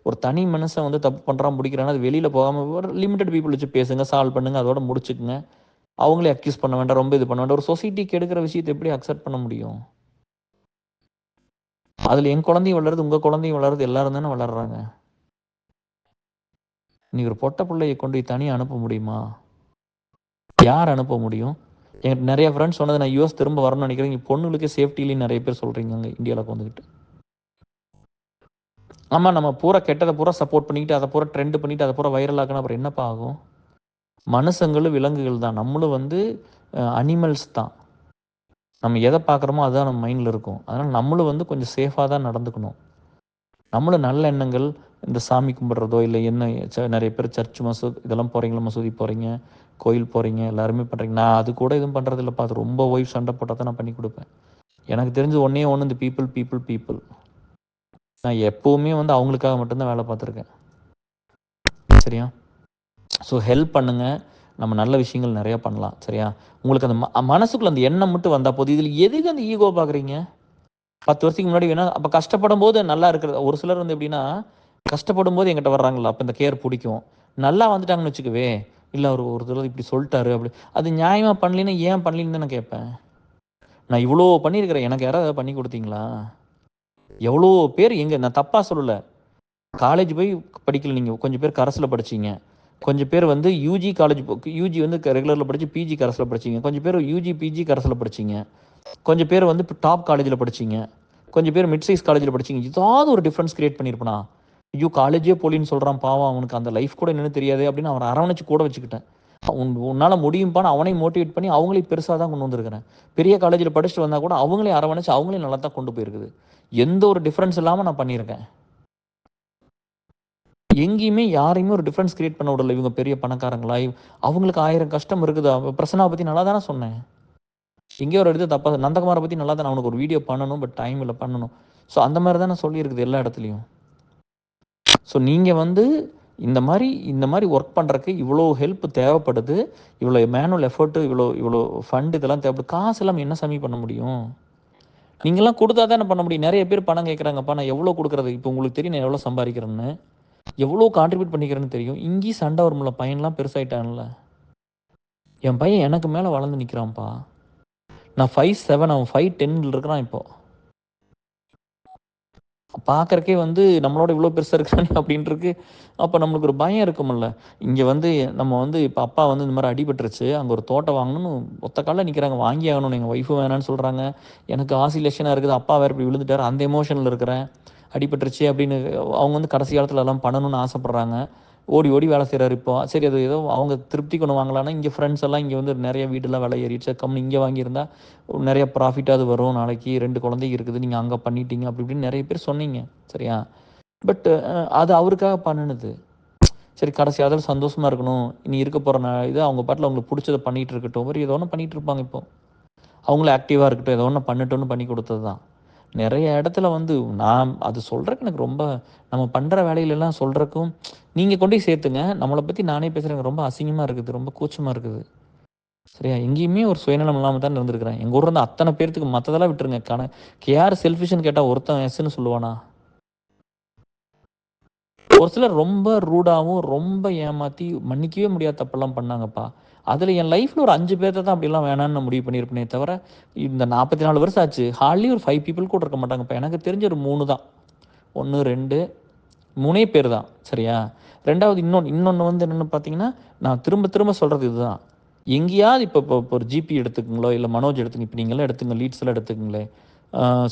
ஒரு தனி மனுஷன் வந்து தப்பு பண்றான், புடிக்கிறான்னா, அது வெளியில போகாம ஒரு லிமிட்டட் பீப்பிள் வச்சு பேசுங்க, சால்வ் பண்ணுங்க, அதோட முடிச்சுக்குங்க. அவங்களே அக்யூஸ் பண்ண வேண்டாம், ரொம்ப இது பண்ண வேண்டாம். ஒரு சொசைட்டிக்கு எடுக்கிற விஷயத்த எப்படி அக்செப்ட் பண்ண முடியும்? அதுல என் குழந்தையும் வளருது, உங்க குழந்தையும் வளருது, எல்லாரும் தானே வளர்றாங்க. நீ ஒரு பொட்ட புள்ளைய கொண்டு போய் தனியா அனுப்ப முடியுமா? யார் அனுப்ப முடியும்? என்கிட்ட நெறைய ஃப்ரெண்ட்ஸ் சொன்னது நான் யுஎஸ் திரும்ப வரணும்னு நெனைக்கிறேன். இங்க பொண்ணுங்களுக்கே சேஃப்டி இல்லைன்னு நெறைய பேர் சொல்றீங்க அங்க இந்தியால உட்காந்துக்கிட்டு. ஆமா நம்ம பூரா கெட்டத பூரா சப்போர்ட் பண்ணிக்கிட்டு, அத பூரா ட்ரெண்ட் பண்ணிட்டு, அத பூரா வைரல் ஆக்குனா அப்புறம் என்னப்பா ஆகும்? மனுஷங்களும் விலங்குகள் தான். நம்மளும் வந்து அனிமல்ஸ் தான். நம்ம எத பார்க்குறோமோ அதுதான் நம்ம மைண்ட்ல இருக்கும். அதனால நம்மளும் வந்து கொஞ்சம் சேஃபா தான் நடந்துக்கணும். நம்மளும் நல்ல எண்ணங்கள், இந்த சாமி கும்பிடுறதோ, இல்ல என்ன நெறைய பேர் சர்ச், மசூத் இதெல்லாம் போறீங்களா? மசூதி போறீங்க, கோயில் போறீங்க, எல்லாருமே பண்றீங்க. நான் அது கூட எதுவும் பண்றது இல்லப்பா. அது ரொம்ப ஒய்ஃப் சண்டை போட்டா தான் நான் பண்ணி குடுப்பேன். எனக்கு தெரிஞ்சு ஒண்ணே ஒண்ணு இந்த பீப்பிள், பீப்பிள், பீப்பிள். நான் எப்பவுமே வந்து அவங்களுக்காக மட்டும் தான் வேலை பார்த்துருக்கேன். சரியா? ஸோ ஹெல்ப் பண்ணுங்க. நம்ம நல்ல விஷயங்கள் நெறைய பண்ணலாம். சரியா? உங்களுக்கு அந்த மனசுக்குள்ள அந்த எண்ணம் மட்டும் வந்தா போதும். இதில எதுக்கு அந்த ஈகோ பார்க்குறீங்க? 10 வருஷத்துக்கு முன்னாடி வேணா அப்ப கஷ்டப்படும்போது நல்லா இருக்கிறது ஒரு சிலர் வந்து எப்படின்னா, கஷ்டப்படும்போது என்கிட்ட வர்றாங்கல்ல, அப்ப இந்த கேர் புடிக்கும். நல்லா வந்துட்டாங்கன்னு வச்சுக்கவே, இல்ல அவரு ஒரு தடவ இப்படி சொல்ட்டாரு அப்படி. அது நியாயமா பண்ணலைன்னா ஏன் பண்ணலன்னு தான் நான் கேட்பேன். நான் இவ்வளோ பண்ணியிருக்கிறேன். எனக்கு யாராவது ஏதாவது பண்ணி குடுத்தீங்களா? எவ்வளோ பேர் எங்க நான் தப்பா சொல்லல. காலேஜ் போய் படிக்கல நீங்க. கொஞ்சம் பேர் கரஸ்ல படிச்சீங்க. கொஞ்சம் பேர் வந்து யுஜி காலேஜ் யுஜி வந்து ரெகுலர்ல படிச்சு பிஜி கரஸ்ல படிச்சீங்க. கொஞ்சம் பேர் யுஜி, பிஜி கரஸ்ல படிச்சீங்க. கொஞ்சம் பேர் வந்து இப்ப டாப் காலேஜ்ல படிச்சீங்க. கொஞ்சம் பேர் மிட் சைஸ் காலேஜ்ல படிச்சீங்க. ஏதாவது ஒரு டிஃபரன்ஸ் கிரியேட் பண்ணியிருப்பனா? ஐயோ! காலேஜே போலின்னு சொல்றான் பாவம். அவனுக்கு அந்த லைஃப் கூட என்னன்னு தெரியாதே அப்படின்னு அவன அரவணைச்சு கூட வச்சுக்கிட்டேன். உன்னால முடியும்ப்பான்னு அவனையும் மோட்டிவேட் பண்ணி அவங்களையும் பெருசா தான் கொண்டு வந்திருக்கிறேன். பெரிய காலேஜ்ல படிச்சுட்டு வந்தா கூட அவங்களையும் அரவணைச்சு அவங்களையும் நல்லா தான் கொண்டு போயிருக்குது. எந்த ஒரு டிஃபரன்ஸ் இல்லாம நான் பண்ணியிருக்கேன். எங்கேயுமே யாரையுமே ஒரு டிஃபரன்ஸ் கிரியேட் பண்ண விடல. இவங்க பெரிய பணக்காரங்களா? அவங்களுக்கு 1000 கஷ்டம் இருக்குது. பிரசன்னாவ பத்தி நல்லா தானே சொன்னேன். எங்கேயோ ஒரு இடத்துல தப்பா நந்தகுமார பத்தி நல்லா தானே அவனுக்கு ஒரு வீடியோ பண்ணணும். பட் டைம் இல்ல பண்ணணும். ஸோ அந்த மாரி தானே சொல்லியிருக்குது எல்லா இடத்துலயும். ஸோ நீங்க வந்து இந்த மாரி ஒர்க் பண்றக்கு இவ்வளோ ஹெல்ப் தேவைப்படுது. இவ்வளோ மேனுவல் எஃபோர்ட் இவ்வளோ இவ்வளோ ஃபண்ட் இதெல்லாம் தேவைப்படுது. காசு இல்லாம என்ன சாமி பண்ண முடியும்? நீங்கலாம் குடுத்தா தானே பண்ண முடியும். நெறைய பேர் பணம் கேட்குறாங்கப்பா. நான் எவ்வளோ குடுக்குறது? இப்போ உங்களுக்கு தெரியும் நான் எவ்வளோ சம்பாரிக்கிறேன்னு. எவ்வளோ கான்ட்ரிபியூட் பண்ணிக்கிறேன்னு தெரியும். இங்கேயும் சண்டை வரும்ல. பையன்லாம் பெருசாயிட்டான்ல. என் பையன் எனக்கு மேல வளர்ந்து நிக்கிறான்ப்பா. நான் 5'7" அவன் 5'10" இருக்கிறான் இப்போ. பார்க்கறக்கே வந்து நம்மளோட இவ்வளோ பெருசா இருக்கிறானே அப்படின்ட்டு இருக்கு. அப்ப நம்மளுக்கு ஒரு பயம் இருக்கும்ல. இங்க வந்து நம்ம வந்து இப்ப அப்பா வந்து இந்த மாரி அடிபட்டுருச்சு. அங்க ஒரு தோட்டம் வாங்கணும்னு ஒத்த கால்ல நிக்கிறாங்க. வாங்கியே ஆகணும்னு எங்க ஒய்ஃபும் வேணான்னு சொல்றாங்க. எனக்கு ஆசிலேஷனா இருக்குது. அப்பா வேற இப்படி விழுந்துட்டாரு. அந்த எமோஷன்ல இருக்கிறேன். அடிபட்டுருச்சு அப்படின்னு அவங்க வந்து கடைசி காலத்துல எல்லாம் பண்ணணும்னு ஆசைப்படுறாங்க. ஓடி ஓடி வேலை செய்றாரு இப்போ. சரி அது ஏதோ அவங்க திருப்திக்கு ஒண்ணு வாங்கலாம்னா, இங்க ஃப்ரெண்ட்ஸ் எல்லாம் இங்க வந்து நெறைய வீடெல்லாம் விலை ஏறிடுச்சு. கம்முனு இங்க வாங்கியிருந்தா நெறைய ப்ராஃபிட்டாவது வரும். நாளைக்கு 2 குழந்தைங்க இருக்குது. நீங்க அங்க பண்ணிட்டீங்க. அப்படி இப்படின்னு நெறைய பேர் சொன்னீங்க. சரியா? பட் அது அவருக்காக பண்ணுனது. சரி கடைசி காலத்துல சந்தோஷமா இருக்கணும். இனி இருக்க போற இது அவங்க பாட்டுல அவங்களுக்கு புடிச்சத பண்ணிட்டு இருக்கட்டும். ஒரு ஏதோ ஒண்ணு பண்ணிட்டு இருப்பாங்க இப்போ. அவங்களும் ஆக்டிவா இருக்கட்டும். ஏதோ ஒண்ணு பண்ணட்டும்னு பண்ணி குடுத்தது தான். நெறைய இடத்துல வந்து நான் அது சொல்றதுக்கு எனக்கு ரொம்ப நம்ம பண்ற வேலையிலலாம் சொல்றதுக்கும் நீங்க கொண்டு போய் சேர்த்துங்க. நம்மள பத்தி நானே பேசுறேன். எனக்கு ரொம்ப அசிங்கமா இருக்குது. ரொம்ப கூச்சமா இருக்குது. சரியா? எங்கேயுமே ஒரு சுயநலம் இல்லாம தான் இருந்திருக்கிறேன். எங்க ஊர்ல இருந்து அத்தன பேர்த்துக்கு மத்ததெல்லாம் விட்டுருங்க. யார் செல்ஃபிஷ்ன்னு கேட்டா ஒருத்தன் எஸ்ன்னு சொல்லுவானா? ஒரு சிலர் ரொம்ப ரூடாவும், ரொம்ப ஏமாத்தி மன்னிக்கவே முடியாத தப்பெல்லாம் பண்ணாங்கப்பா. அதுல என் லைஃப்ல ஒரு 5 பேர்த்த தான் அப்படிலாம் வேணான்னு நான் முடிவு பண்ணியிருப்பேனே தவிர, இந்த 44 வருஷம் ஆச்சு. ஹார்ட்லி ஒரு 5 பீப்பிள் கூட இருக்க மாட்டாங்கப்பா. எனக்கு தெரிஞ்சு ஒரு 3 தான். 1, 2 3 பேர் தான். சரியா? 2வது இன்னொன்னு வந்து என்னன்னு பார்த்தீங்கன்னா, நான் திரும்ப திரும்ப சொல்றது இதுதான். எங்கேயாவது இப்போ இப்போ இப்போ ஒரு ஜிபி எடுத்துக்கங்களோ, இல்ல மனோஜ் எடுத்துங்க. இப்ப நீங்கலாம் எடுத்துங்க. லீட்ஸ் எல்லாம் எடுத்துக்கங்களேன்.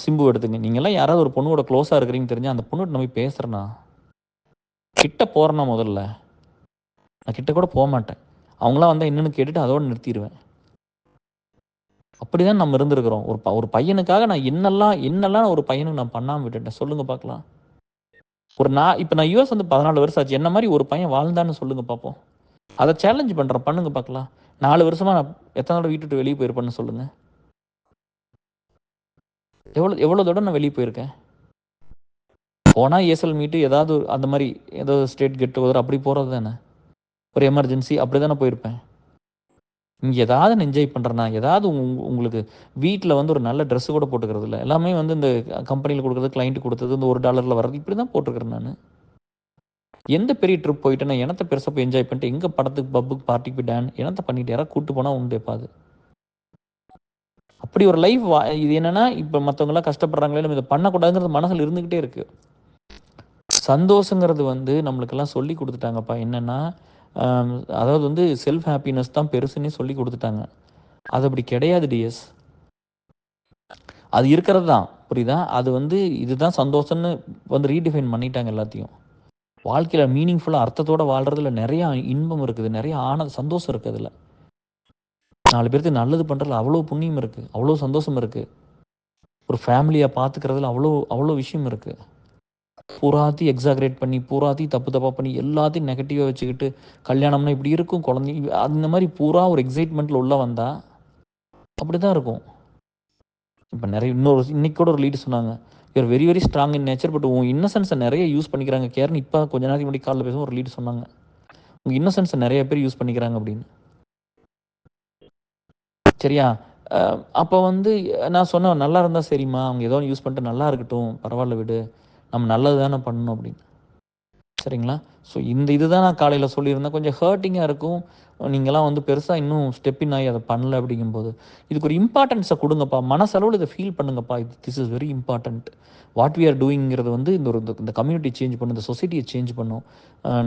சிம்பு எடுத்துங்க. நீங்கலாம் யாராவது ஒரு பொண்ணோட குளோஸா இருக்கிறீங்கன்னு தெரிஞ்சா, அந்த பொண்ணுட்ட நான் போய் பேசுறேனா? கிட்ட போறேனா முதல்ல? நான் கிட்ட கூட போமாட்டேன். அவங்களாம் வந்தா என்னன்னு கேட்டுட்டு அதோட நிறுத்திருவேன். அப்படிதான் நம்ம இருந்திருக்கிறோம். ஒரு பையனுக்காக நான் என்னெல்லாம் ஒரு பையனுக்கு நான் பண்ணாம விட்டுட்டேன். சொல்லுங்க பார்க்கலாம். இப்ப நான் யுஎஸ் வந்து 14 வருஷம் ஆச்சு. என்ன மாரி ஒரு பையன் வாழ்ந்தான்னு சொல்லுங்க பார்ப்போம். அத சேலஞ்ச் பண்றேன். பண்ணுங்க பார்க்கலாம். 4 வருஷமா நான் எத்தன தடவ வீட்ட விட்டு வெளிய போயிருப்பேன்னு சொல்லுங்க. எவ்வளோ தடவ நான் வெளிய போயிருக்கேன். போனா ஏசல் மீட் ஏதாவது அந்த மாரி ஏதோ ஸ்டேட் கெட் டுகெதர் அப்படி போறது தானே. ஒரு எமர்ஜென்சி அப்படி தானே போயிருப்பேன். இங்க ஏதாவது நான் என்ஜாய் பண்றேனா? ஏதாவது உங்களுக்கு வீட்ல வந்து ஒரு நல்ல ட்ரெஸ் கூட போட்டுக்கிறது இல்ல. எல்லாமே வந்து இந்த கம்பெனில குடுக்குறது, கிளையன்ட் குடுத்தது, இந்த $1 வர்றது இப்படி தான் போட்டுருக்கிறேன் நானு. எந்த பெரிய ட்ரிப் போயிட்டேன்னா, என்னத்த பெருசா போய் என்ஜாய் பண்ணிட்டு, எங்க படத்துக்கு, பப்புக்கு, பார்ட்டிக்கு போய் என்னத்த பண்ணிட்டு யாராவது கூட்டு போனா உண்டு எப்பாவது. அப்படி ஒரு லைஃப் இது என்னன்னா, இப்ப மத்தவங்கலாம் கஷ்டப்படுறாங்களே, நம்ம இத பண்ணக்கூடாதுங்கிறது மனசுல இருந்துகிட்டே இருக்கு. சந்தோஷங்கிறது வந்து நம்மளுக்கெல்லாம் சொல்லிக் குடுத்துட்டாங்கப்பா. என்னன்னா, அ அதாவது வந்து செல்ஃப் ஹாப்பினஸ் தான் பெருசுன்னே சொல்லிக் குடுத்துட்டாங்க. அது அப்படி கிடையாது டியர்ஸ். அது இருக்கிறது தான். புரியுதா? அது வந்து இதுதான் சந்தோஷம்னு வந்து ரீடிஃபைன் பண்ணிட்டாங்க எல்லாத்தையும். வாழ்க்கையில மீனிங்ஃபுல்லா அர்த்தத்தோட வாழ்றதுல நெறைய இன்பம் இருக்குது. நெறைய சந்தோஷம் இருக்கு அதுல. 4 பேருக்கு நல்லது பண்றதுல அவ்வளோ புண்ணியம் இருக்கு. அவ்வளோ சந்தோஷம் இருக்கு. ஒரு ஃபேமிலிய பார்த்துக்கிறதுல அவ்வளோ அவ்வளோ விஷயம் இருக்கு. பூராத்தையும் எக்ஸாகரேட் பண்ணி, பூராத்தையும் தப்பு தப்பா பண்ணி, எல்லாத்தையும் நெகட்டிவா வச்சுக்கிட்டு, கல்யாணம்னா இப்படி இருக்கும், குழந்தைங்க அந்த மாரி பூரா ஒரு எக்ஸைட்மெண்ட்ல உள்ள வந்தா, அப்படிதான் இருக்கும். இப்ப நெறைய இன்னைக்கு கூட ஒரு லீடர் சொன்னாங்க. You are very very strong in nature. But உன் இன்னசென்ஸ நெறைய யூஸ் பண்ணிக்கிறாங்க கேர்ன்னு இப்ப கொஞ்ச நேரத்துக்கு முன்னாடி கால்ல பேசும்போது ஒரு லீடர் சொன்னாங்க. உங்க இன்னசென்ஸ நெறைய பேர் யூஸ் பண்ணிக்கிறாங்க அப்படின்னு. சரியா? அ அப்ப வந்து நான் சொன்னேன், "நல்லா இருந்தா சரிம்மா. அவங்க ஏதோ யூஸ் பண்ணிட்டு நல்லா இருக்கட்டும். பரவால்ல விடு. நம்ம நல்லது தானே பண்ணணும்" அப்படின்னு. சரிங்களா? ஸோ இதுதான் நான் காலையில சொல்லியிருந்தேன். கொஞ்சம் ஹர்ட்டிங்கா இருக்கும். நீங்கலாம் வந்து பெருசா இன்னும் ஸ்டெப் இன் ஆயி அத பண்ணல அப்படிங்கும்போது, இதுக்கு ஒரு இம்பார்ட்டன்ஸ குடுங்கப்பா. மனசளவுல இத ஃபீல் பண்ணுங்கப்பா. This is very important. What we are டூயிங்கிறது வந்து இந்த கம்யூனிட்டி சேஞ்ச் பண்ணும். இந்த சொசைட்டிய சேஞ்ச் பண்ணும்.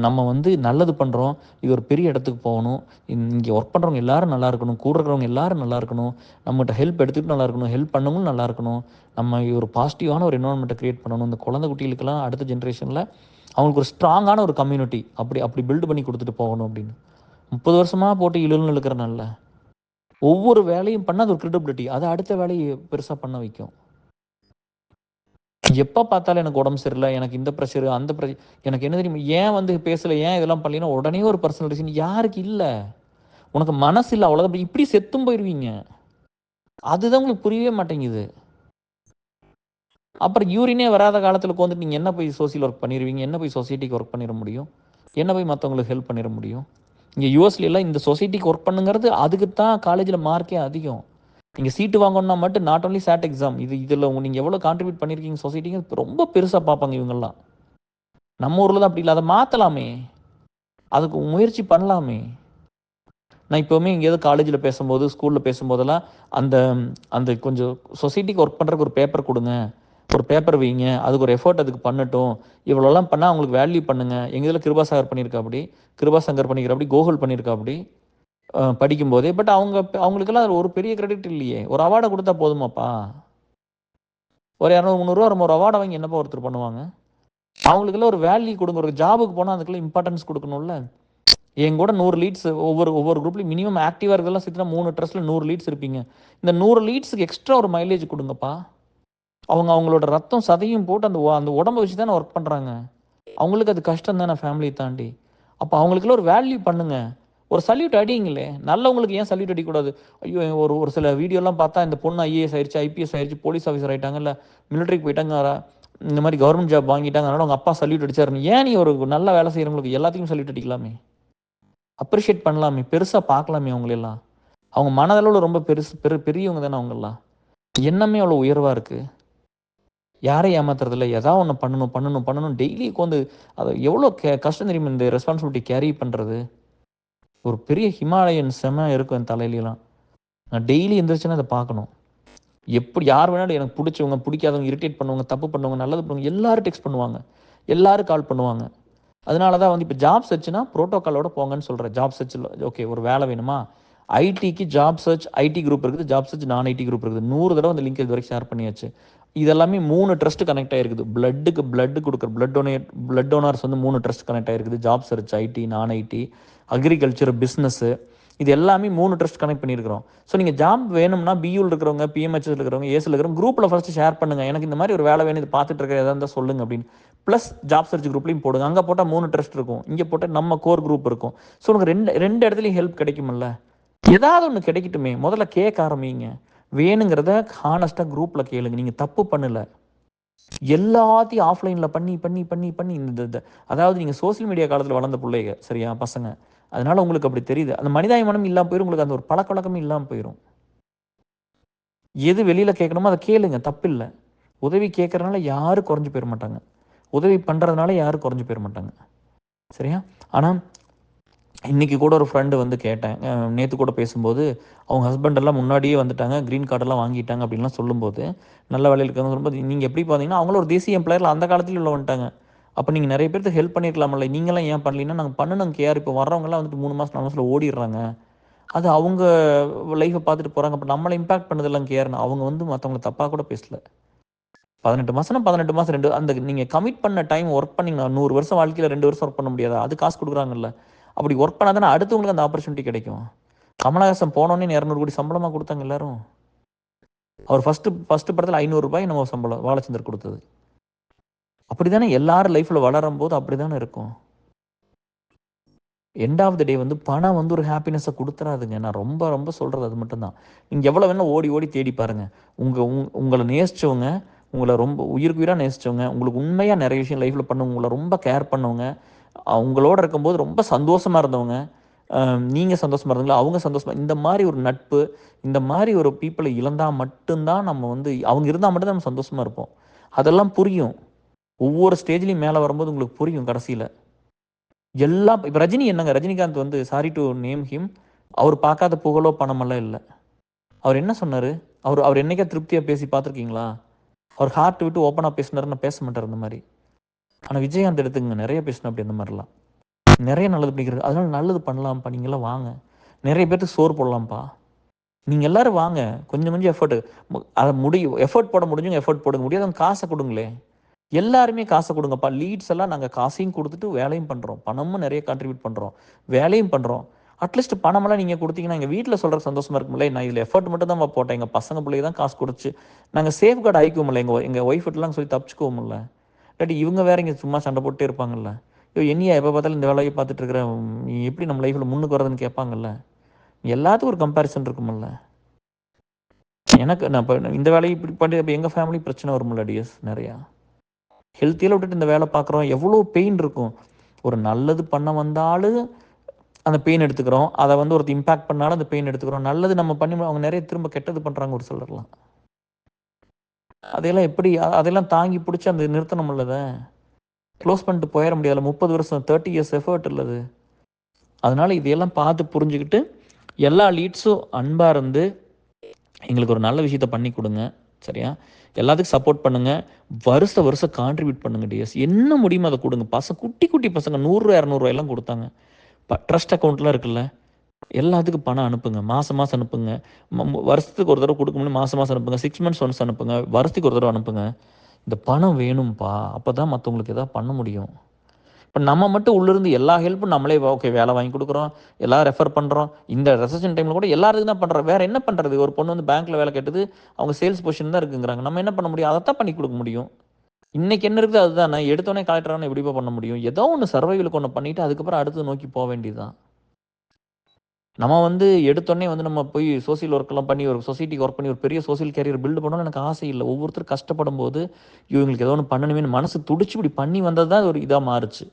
நம்ம வந்து நல்லது பண்றோம். இது ஒரு பெரிய இடத்துக்கு போகணும். இங்க ஒர்க் பண்றவங்க எல்லாரும் நல்லா இருக்கணும். கூட இருக்கிறவங்க எல்லாரும் நல்லா இருக்கணும். நம்மட்ட ஹெல்ப் எடுத்துக்கிட்டு நல்லா இருக்கணும். ஹெல்ப் பண்ணவங்களும் நல்லா இருக்கணும். நம்ம ஒரு பாசிட்டிவான ஒரு என்வைரன்மெண்ட்ட கிரியேட் பண்ணணும். இந்த குழந்தை குட்டிகளுக்கெல்லாம் அடுத்த ஜெனரேஷன்ல அவங்களுக்கு ஒரு ஸ்ட்ராங்கான ஒரு கம்யூனிட்டி அப்படி அப்படி பில்ட் பண்ணி கொடுத்துட்டு போகணும் அப்படின்னு 30 வருஷமா போட்டு இழுக்கிறனால ஒவ்வொரு வேலையும் பண்ண அது ஒரு கிரெடிபிலிட்டி அதை அடுத்த வேலையை பெருசா பண்ண வைக்கும். எப்ப பார்த்தாலும் எனக்கு உடம்பு சரியில்லை, எனக்கு இந்த ப்ரெஷர் அந்த ப்ரெஷர், எனக்கு என்ன தெரியுமா ஏன் வந்து பேசல, ஏன் இதெல்லாம் பண்ணலன்னா உடனே ஒரு பர்சனல் ரீசன் யாருக்கு இல்ல. உனக்கு மனசு இல்லை அவ்வளவுதான், இப்படி செத்தும் போயிருவீங்க. அதுதான் உங்களுக்கு புரியவே மாட்டேங்குது. அப்புறம் யூரினே வராத காலத்துல உட்காந்துட்டு நீங்க என்ன போய் சோசியல் ஒர்க் பண்ணிருவீங்க, என்ன போய் சொசைட்டிக்கு ஒர்க் பண்ணிட முடியும், என்ன போய் மற்றவங்களுக்கு ஹெல்ப் பண்ணிட முடியும். இங்கே யூஎஸ்லாம் இந்த சொசைட்டிக்கு ஒர்க் பண்ணுங்கிறது அதுக்கு தான் காலேஜில் மார்க்கே அதிகம். நீங்கள் சீட்டு வாங்கணும்னா மட்டும் நாட் ஒன்லி சாட் எக்ஸாம், இதில் நீங்கள் எவ்வளோ கான்ட்ரிபியூட் பண்ணியிருக்கீங்க சொசைட்டிங்க ரொம்ப பெருசாக பார்ப்பாங்க இவங்கெல்லாம். நம்ம ஊரில் தான் அப்படி இல்லை. அதை மாற்றலாமே, அதுக்கு முயற்சி பண்ணலாமே. நான் இப்போவுமே எங்கேயாவது காலேஜில் பேசும்போது, ஸ்கூலில் பேசும்போதெல்லாம் அந்த அந்த கொஞ்சம் சொசைட்டிக்கு ஒர்க் பண்ணுறதுக்கு ஒரு பேப்பர் கொடுங்க, ஒரு பேப்பர் வைங்க, அதுக்கு ஒரு எஃபோர்ட் அதுக்கு பண்ணட்டும், இவ்வளோலாம் பண்ணால் அவங்களுக்கு வேல்யூ பண்ணுங்க. எங்கள் இதில் கிருபாசாகர் பண்ணியிருக்கா அப்படி, கிருபாசங்கர் பண்ணியிருக்கா அப்படி, கோகுல் பண்ணியிருக்கா அப்படி படிக்கும்போதே. பட் அவங்களுக்கெல்லாம் அது ஒரு பெரிய கிரெடிட் இல்லையே. ஒரு அவார்டை கொடுத்தா போதுமாப்பா. ஒரு 200 300 நம்ம ஒரு அவார்டை வாங்கி என்னப்பா ஒருத்தர் பண்ணுவாங்க. அவங்களுக்கெல்லாம் ஒரு வேல்யூ கொடுங்க. ஒரு ஜாபுக்கு போனால் அதுக்கெல்லாம் இம்பார்ட்டன்ஸ் கொடுக்கணும்ல. என் கூட 100 லீட்ஸ் ஒவ்வொரு ஒவ்வொரு குரூப்லையும் மினிமம் ஆக்டிவாக இருக்கிறதெல்லாம் சேர்த்துனா 3 ட்ரஸ்ட்டில் 100 லீட்ஸ் இருப்பீங்க. இந்த 100 லீட்ஸுக்கு எக்ஸ்ட்ரா ஒரு மைலேஜ் கொடுங்கப்பா. அவங்களோட ரத்தம் சதையும் போட்டு அந்த அந்த உடம்பை வச்சு தானே ஒர்க் பண்ணுறாங்க. அவங்களுக்கு அது கஷ்டம் தானே ஃபேமிலியை தாண்டி. அப்போ அவங்களுக்கெல்லாம் ஒரு வேல்யூ பண்ணுங்க. ஒரு சல்யூட் அடிங்களே. நல்லவங்களுக்கு ஏன் சல்யூட் அடிக்கக்கூடாது? ஐயோ! ஒரு ஒரு சில வீடியோலாம் பார்த்தா இந்த பொண்ணு ஐஏஎஸ் ஆயிருச்சு, ஐபிஎஸ் ஆயிருச்சு, போலீஸ் ஆஃபீஸர் ஆயிட்டாங்க, இல்ல மிலிட்டரிக்கு போயிட்டாங்க, இந்த மாதிரி கவர்மெண்ட் ஜாப் வாங்கிட்டாங்க, அதனால அவங்க அப்பா சல்யூட் அடிச்சாருன்னு ஏன் நீ ஒரு நல்ல வேலை செய்கிறவங்களுக்கு எல்லாத்தையும் சல்யூட் அடிக்கலாமே? அப்ரிஷியேட் பண்ணலாமே, பெருசா பார்க்கலாமே அவங்களெல்லாம். அவங்க மனதளவுல ரொம்ப பெரியவங்க தானே அவங்கெல்லாம். எண்ணமே அவ்வளோ உயர்வா இருக்கு. யாரையும் ஏமாத்துறதில்ல. ஏதாவது ஒண்ணு பண்ணணும், பண்ணணும், பண்ணணும். டெய்லி உட்காந்து அது எவ்வளோ கஷ்டம் தெரியுமா இந்த ரெஸ்பான்சிபிலிட்டி கேரி பண்றது? ஒரு பெரிய ஹிமாலயன் செம இருக்கும் என் தலையிலலாம். நான் டெய்லி எந்திரிச்சேன்னா அத பார்க்கணும். எப்படி யார் வேணாலும் எனக்கு புடிச்சவங்க, பிடிக்காதவங்க, இரிட்டேட் பண்ணுவாங்க, தப்பு பண்ணுவாங்க, நல்லது பண்ணுவாங்க, எல்லாரும் டெக்ஸ்ட் பண்ணுவாங்க. எல்லாரும் கால் பண்ணுவாங்க. அதனால தான் வந்து இப்ப ஜாப் சர்ச்னா புரோட்டோகாலோட போங்கன்னு சொல்றேன். ஜாப் சர்ச்ல ஓகே ஒரு வேலை வேணுமா? ஐடிக்கு ஜாப் சர்ச், ஐடி குரூப் இருக்குது. ஜாப் சர்ச் நான் ஐடி குரூப் இருக்குது. 100 தடவ அந்த லிங்க் இதுவரைக்கும் ஷேர் பண்ணியாச்சு. இதெல்லாமே 3 ட்ரஸ்ட் கனெக்ட் ஆயிருக்குது. பிளட் குடுக்குற பிளட் டொனேட் பிளட் டோனர்ஸ் வந்து 3 ட்ரஸ்ட் கனெக்ட் ஆயிருக்குது. ஜாப் சர்ச், ஐடி, நான் ஐடி, அக்ரிகல்ச்சர், பிஸ்னஸ்ஸு, இது எல்லாமே 3 ட்ரஸ்ட் கனெக்ட் பண்ணியிருக்கிறோம். ஸோ நீங்கள் ஜாப் வேணும்னா பியூவில் இருக்கிறவங்க, பிஎம்ஹெச்எஸ்ல இருக்கிறவங்க, ஏஎஸ்ல இருக்கிறவங்க குரூப்பில் ஃபஸ்ட்டு ஷேர் பண்ணுங்கள். எனக்கு இந்த மாதிரி ஒரு வேலை வேணும், இது பார்த்துட்டு இருக்கிற எதாக இருந்தால் சொல்லுங்க அப்படின்னு. ப்ளஸ் ஜாப் சர்ச் குரூப்லையும் போடுங்க. அங்கே போட்டால் 3 ட்ரஸ்ட் இருக்கும், இங்கே போட்டால் நம்ம கோர் குரூப் இருக்கும். ஸோ உனக்கு ரெண்டு இடத்துலையும் ஹெல்ப் கிடைக்குமில்ல. ஏதாவது ஒன்று கிடைக்கட்டுமே, முதல்ல கேட்க ஆரம்பிங்க. வேணுங்கிறத ஹானஸ்ட்டாக குரூப்பில் கேளுங்க. நீங்கள் தப்பு பண்ணலை. எல்லாத்தையும் ஆஃப்லைனில் பண்ணி பண்ணி பண்ணி பண்ணி இந்த அதாவது நீங்கள் சோசியல் மீடியா காலத்தில் வளர்ந்த பிள்ளைங்க சரியா பசங்க, அதனால உங்களுக்கு அப்படி தெரியுது. அந்த மனிதாயமனம் இல்லாமல் போயிடும், உங்களுக்கு அந்த ஒரு பழக்க வழக்கமே இல்லாமல் போயிடும். எது வெளியில் கேட்கணுமோ அதை கேளுங்க, தப்பில்லை. உதவி கேட்கறதுனால யாரும் குறைஞ்சி போயிட மாட்டாங்க, உதவி பண்ணுறதுனால யாரும் குறைஞ்சி போயிட மாட்டாங்க சரியா. ஆனால் இன்றைக்கி கூட ஒரு ஃப்ரெண்டு வந்து கேட்டேன், நேற்று கூட பேசும்போது அவங்க ஹஸ்பண்டெல்லாம் முன்னாடியே வந்துட்டாங்க, க்ரீன் கார்டெல்லாம் வாங்கிட்டாங்க அப்படின்லாம் சொல்லும்போது, நல்ல வேலையில் இருக்காங்க சொல்லும்போது, நீங்கள் எப்படி பார்த்தீங்கன்னா அவங்களும் ஒரு தேசிய எம்ப்ளாயரில் அந்த காலத்தில் உள்ள வந்துட்டாங்க. அப்போ நீங்கள் நிறைய பேருக்கு ஹெல்ப் பண்ணியிருக்கலாமில்ல, நீங்களாம் ஏன் பண்ணலன்னா. நாங்கள் பண்ணணும் கேர். இப்போ வர்றவங்கலாம் வந்துட்டு 3 மாதம் 4 மாதத்தில் ஓடிடுறாங்க, அது அவங்க லைஃப்பை பார்த்துட்டு போகிறாங்க. அப்போ நம்மளை இம்பாக்ட் பண்ணதெல்லாம் கேர்னு அவங்க வந்து மற்றவங்களை தப்பாக கூட பேசல. 18 மாதம்னா 18 மாதம் 2 அந்த நீங்கள் கமிட் பண்ண டைம் ஒர்க் பண்ணிங்கன்னா 100 வருஷம் வாழ்க்கையில் 2 வருஷம் ஒர்க் பண்ண முடியாதா? அது காசு கொடுக்குறாங்கல்ல. அப்படி ஒர்க் பண்ணால் தானே அடுத்தவங்களுக்கு அந்த ஆப்பர்ச்சுனிட்டி கிடைக்கும். கமலஹாசன் போனோன்னே 200 கோடி சம்பளமாக கொடுத்தாங்க எல்லாரும். அவர் ஃபஸ்ட்டு படத்தில் 500 ரூபாய் நம்ம சம்பளம் பாலச்சந்தர் கொடுத்தது. அப்படி தானே எல்லாரும் லைஃப்பில் வளரும் போது அப்படி தானே இருக்கும். எண்ட் ஆஃப் த டே வந்து பணம் வந்து ஒரு ஹாப்பினஸை கொடுத்துறாதுங்க. நான் ரொம்ப ரொம்ப சொல்கிறது அது மட்டும்தான். நீங்கள் எவ்வளோ வேணால் ஓடி ஓடி தேடி பாருங்கள். உங்களை நேசித்தவங்க, உங்களை ரொம்ப உயிருக்கு உயிராக நேசித்தவங்க, உங்களுக்கு உண்மையாக நிறைய விஷயம் லைஃப்பில் பண்ணவங்க, உங்களை ரொம்ப கேர் பண்ணவங்க, அவங்களோட இருக்கும்போது ரொம்ப சந்தோஷமாக இருந்தவங்க, நீங்கள் சந்தோஷமாக இருந்தீங்களா, அவங்க சந்தோஷமாக, இந்த மாதிரி ஒரு நட்பு, இந்த மாதிரி ஒரு பீப்புளை இழந்தால் மட்டும்தான் நம்ம வந்து அவங்க இருந்தால் மட்டும்தான் நம்ம சந்தோஷமாக இருப்போம். அதெல்லாம் புரியும். ஒவ்வொரு ஸ்டேஜ்லையும் மேலே வரும்போது உங்களுக்கு புரியும் கடைசியில். எல்லாம் இப்போ ரஜினி என்னங்க, ரஜினிகாந்த் வந்து சாரி டு நேம் ஹிம், அவர் பார்க்காத புகழோ பணமெல்லாம் இல்லை. அவர் என்ன சொன்னார்? அவர் என்னைக்கா திருப்தியாக பேசி பார்த்துருக்கீங்களா? அவர் ஹார்ட் விட்டு ஓப்பனாக பேசினாருன்னு பேச மாட்டார் அந்த மாதிரி. ஆனால் விஜயகாந்த் எடுத்துங்க, நிறைய பேசணும் அப்படி அந்த மாதிரிலாம். நிறைய நல்லது பண்ணிக்கிறது. அதனால நல்லது பண்ணலாம்ப்பா, நீங்களாம் வாங்க. நிறைய பேருக்கு சோறு போடலாம்ப்பா. நீங்கள் எல்லோரும் வாங்க, கொஞ்சம் கொஞ்சம் எஃபர்ட்டு அதை முடியும். எஃபர்ட் போட முடிஞ்சுங்க எஃபர்ட் போடுங்க, முடியாதவங்க காசை கொடுங்களே. எல்லாருமே காசை கொடுங்கப்பா. லீட்ஸ் எல்லாம் நாங்கள் காசையும் கொடுத்துட்டு வேலையும் பண்ணுறோம், பணமும் நிறைய கான்ட்ரிபியூட் பண்ணுறோம், வேலையும் பண்ணுறோம். அட்லீஸ்ட் பணமெல்லாம் நீங்கள் கொடுத்தீங்கன்னா எங்கள் வீட்டில் சொல்கிற சந்தோஷமாக இருக்குமில்ல. நான் இதில் எஃபர்ட் மட்டும் தான் போட்டேன், எங்கள் பசங்க பிள்ளைங்க தான் காசு கொடுத்து நாங்கள் சேஃப் கார்டு ஆகிக்குவோம்ல, எங்கள் ஒய்ஃப்ட்டெலாம் சொல்லி தப்பிச்சுக்குவோம்ல. இல்லாட்டி இவங்க வேறு இங்கே சும்மா சண்டை போட்டே இருப்பாங்கல்ல. ஐயோ என்னையா எப்போ பார்த்தாலும் இந்த வேலையை பார்த்துட்டு இருக்கிறேன், எப்படி நம்ம லைஃப்பில் முன்னுக்கு வரதுன்னு கேட்பாங்கல்ல. எல்லாத்துக்கும் ஒரு கம்பேரிசன் இருக்குமில்ல. எனக்கு நான் இப்போ இந்த வேலையை இப்படி பண்ணி இப்போ எங்கள் ஃபேமிலி பிரச்சனை வரும்ல டிஎஸ் நிறையா. ஹெல்த்தியில் விட்டுட்டு இந்த வேலை பார்க்குறோம், எவ்வளோ பெயின் இருக்கும். ஒரு நல்லது பண்ண வந்தாலும் அந்த பெயின் எடுத்துக்கிறோம், அதை வந்து ஒருத்தர் இம்பேக்ட் பண்ணாலும் அந்த பெயின் எடுத்துக்கிறோம். நல்லது நம்ம பண்ணி அவங்க நிறைய திரும்ப கெட்டது பண்ணுறாங்க ஒரு சிலர்லாம். அதையெல்லாம் எப்படி அதெல்லாம் தாங்கி பிடிச்சி அந்த நிறுத்தணும் இல்லதை க்ளோஸ் பண்ணிட்டு போயிட முடியாது. 30 வருஷம் 30 இயர்ஸ் எஃபர்ட் இல்லது. அதனால் இதையெல்லாம் பார்த்து புரிஞ்சுக்கிட்டு எல்லா லீட்ஸும் அன்பாக இருந்து எங்களுக்கு ஒரு நல்ல விஷயத்த பண்ணி கொடுங்க சரியா. எல்லாத்துக்கும் சப்போர்ட் பண்ணுங்கள், வருஷம் கான்ட்ரிபியூட் பண்ணுங்கள் டிஎஸ். என்ன முடியுமோ அதை கொடுங்க. குட்டி குட்டி பசங்க 100 200 எல்லாம் கொடுத்தாங்க. ட்ரஸ்ட் அக்கௌண்ட்லாம் இருக்குல்ல, எல்லாத்துக்கும் பணம் அனுப்புங்க, மாதம் அனுப்புங்க. வருஷத்துக்கு ஒரு தடவை கொடுக்க முடியும், மாதம் அனுப்புங்க. 6 months ஒன்ஸ் அனுப்புங்க, வருஷத்துக்கு ஒரு தடவை அனுப்புங்க. இந்த பணம் வேணும்ப்பா, அப்போ தான் மற்றவங்களுக்கு எதாவது பண்ண முடியும். இப்போ நம்ம மட்டும் உள்ளிருந்து எல்லா ஹெல்ப்பும் நம்மளே ஓகே வேலை வாங்கி கொடுக்குறோம், எல்லாம் ரெஃபர் பண்ணுறோம். இந்த ரெசஷன் டைமில் கூட எல்லாருக்கும் தான் பண்ணுறோம். வேறு என்ன பண்ணுறது? ஒரு பொண்ணு வந்து பேங்க்கில் வேலை கேட்டது, அவங்க சேல்ஸ் பொசிஷன் தான் இருக்குங்கிறாங்க. நம்ம என்ன பண்ண முடியும்? அதைத்தான் பண்ணி கொடுக்க முடியும். இன்றைக்கி என்ன இருக்குது அதுதானே. எடுத்தோடனே கலெக்டரானு எப்படிப்பா பண்ண முடியும்? ஏதோ ஒன்று சர்வைவலுக்கு ஒன்று பண்ணிவிட்டு அதுக்கப்புறம் அடுத்து நோக்கி போக வேண்டியது தான். நம்ம வந்து எடுத்தோடனே வந்து நம்ம போய் சோசியல் ஒர்க்கெல்லாம் பண்ணி ஒரு சொசைட்டிக்கு ஒர்க் பண்ணி ஒரு பெரிய சோசியல் கேரியர் பில்டு பண்ணணும்னு எனக்கு ஆசை இல்லை. ஒவ்வொருத்தரும் கஷ்டப்படும் போது இவங்களுக்கு ஏதோ ஒன்று பண்ணணுமே மனசு துடிச்சு இப்படி பண்ணி வந்தது தான் ஒரு இதாக மாறுச்சு.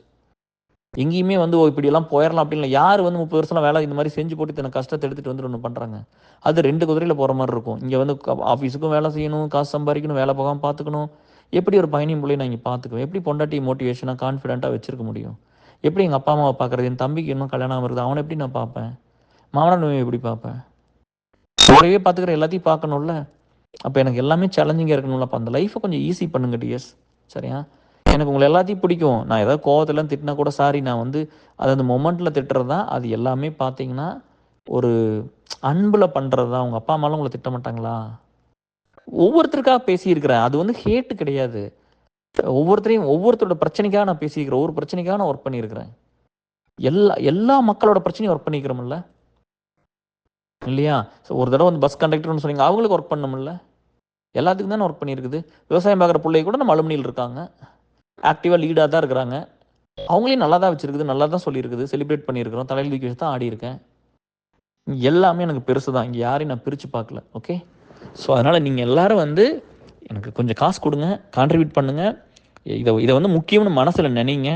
எங்கேயுமே வந்து இப்படியெல்லாம் போயிடலாம் அப்படின்னு இல்லை. யார் வந்து 30 வருஷம் வேலை இந்த மாதிரி செஞ்சு போட்டு தன்னை கஷ்டத்தை எடுத்துகிட்டு வந்து ஒன்று பண்ணுறாங்க. அது 2 குதிரையில் போகிற மாதிரி இருக்கும். இங்கே வந்து ஆஃபீஸுக்கும் வேலை செய்யணும், காசு சம்பாதிக்கணும், வேலை போகாமல் பார்த்துக்கணும். எப்படி ஒரு பயணியும் பிள்ளையை நான் இங்கே பார்த்துக்குவேன்? எப்படி பொண்டாட்டி மோட்டிவேஷனாக கான்ஃபிடென்ட்டாக வச்சுருக்க முடியும்? எப்படி எங்கள் அப்பா அம்மாவை பார்க்குறது? என் தம்பிக்கு இன்னும் கல்யாணம் வருது, அவனை எப்படி நான் பார்ப்பேன்? மாமனார் எப்படி பார்ப்பேன்? ஒரே பார்த்துக்கிற எல்லாத்தையும் பார்க்கணும்ல. அப்போ எனக்கு எல்லாமே சேலஞ்சிங்காக இருக்கணும்ல. அப்போ அந்த லைஃப்பை கொஞ்சம் ஈஸி பண்ணுங்க டிஎஸ் சரியா. எனக்கு உங்களை எல்லாத்தையும் பிடிக்கும். நான் ஏதாவது கோவத்தெல்லாம் திட்டினா கூட சாரி, நான் வந்து அது அந்த மொமெண்ட்டில் திட்டுறது தான். அது எல்லாமே பார்த்தீங்கன்னா ஒரு அன்பில் பண்ணுறது தான். உங்கள் அப்பா அம்மாலாம் உங்களை திட்ட மாட்டாங்களா? ஒவ்வொருத்தருக்காக பேசியிருக்கிறேன். அது வந்து ஹேட்டு கிடையாது. ஒவ்வொருத்தரோட பிரச்சனைக்காக நான் பேசியிருக்கிறேன். ஒவ்வொரு பிரச்சனைக்காக நான் ஒர்க் பண்ணியிருக்கிறேன். எல்லா எல்லா மக்களோட பிரச்சனையும் ஒர்க் பண்ணிக்கிறோம்ல இல்லையா? ஸோ ஒரு தடவை வந்து பஸ் கண்டக்டர்னு சொன்னீங்க, அவங்களுக்கு ஒர்க் பண்ணணும்ல. எல்லாத்துக்கும் தானே ஒர்க் பண்ணியிருக்குது. விவசாயம் பார்க்குற புள்ளைங்க கூட நம்ம அலுமினியில் இருக்காங்க. ஆக்டிவா லீடா தான் இருக்கிறாங்க. அவங்களையும் நல்லா தான் வச்சிருக்குது, நல்லா தான் சொல்லியிருக்குது, செலிப்ரேட் பண்ணியிருக்கிறோம், தலையில் தூக்கி வச்சு தான் ஆடியிருக்கேன். எல்லாமே எனக்கு பெருசு தான். இங்கே யாரையும் நான் பிரித்து பார்க்கல. ஓகே. ஸோ அதனால் நீங்கள் எல்லாரும் வந்து எனக்கு கொஞ்சம் காசு கொடுங்க, கான்ட்ரிபியூட் பண்ணுங்கள். இதை இதை வந்து முக்கியம்னு மனசில் நினைங்க.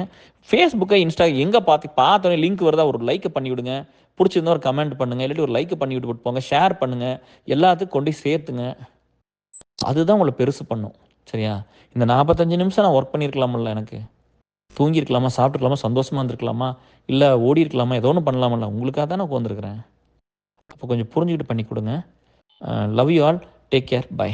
ஃபேஸ்புக்கை இன்ஸ்டா எங்கே பார்த்தோன்னே லிங்க் வருதா ஒரு லைக்கை பண்ணி விடுங்க. பிடிச்சிருந்தா ஒரு கமெண்ட் பண்ணுங்கள், இல்லாட்டி ஒரு லைக்கை பண்ணி விட்டு போங்க, ஷேர் பண்ணுங்கள், எல்லாத்துக்கும் கொண்டு சேர்த்துங்க. அதுதான் உங்களை பெருசு பண்ணும். சரியா? இந்த 45 நிமிஷம் நான் ஒர்க் பண்ணியிருக்கலாமில்ல, எனக்கு தூங்கியிருக்கலாமா, சாப்பிட்டுருக்கலாமா, சந்தோஷமாக இருந்திருக்கலாமா, இல்லை ஓடி இருக்கலாமா, ஏதோ ஒன்று பண்ணலாமில்ல, உங்களுக்காக தான் நான் உட்காந்துருக்கிறேன். அப்போ கொஞ்சம் புரிஞ்சுக்கிட்டு பண்ணி கொடுங்க. Love you all. Take care. By.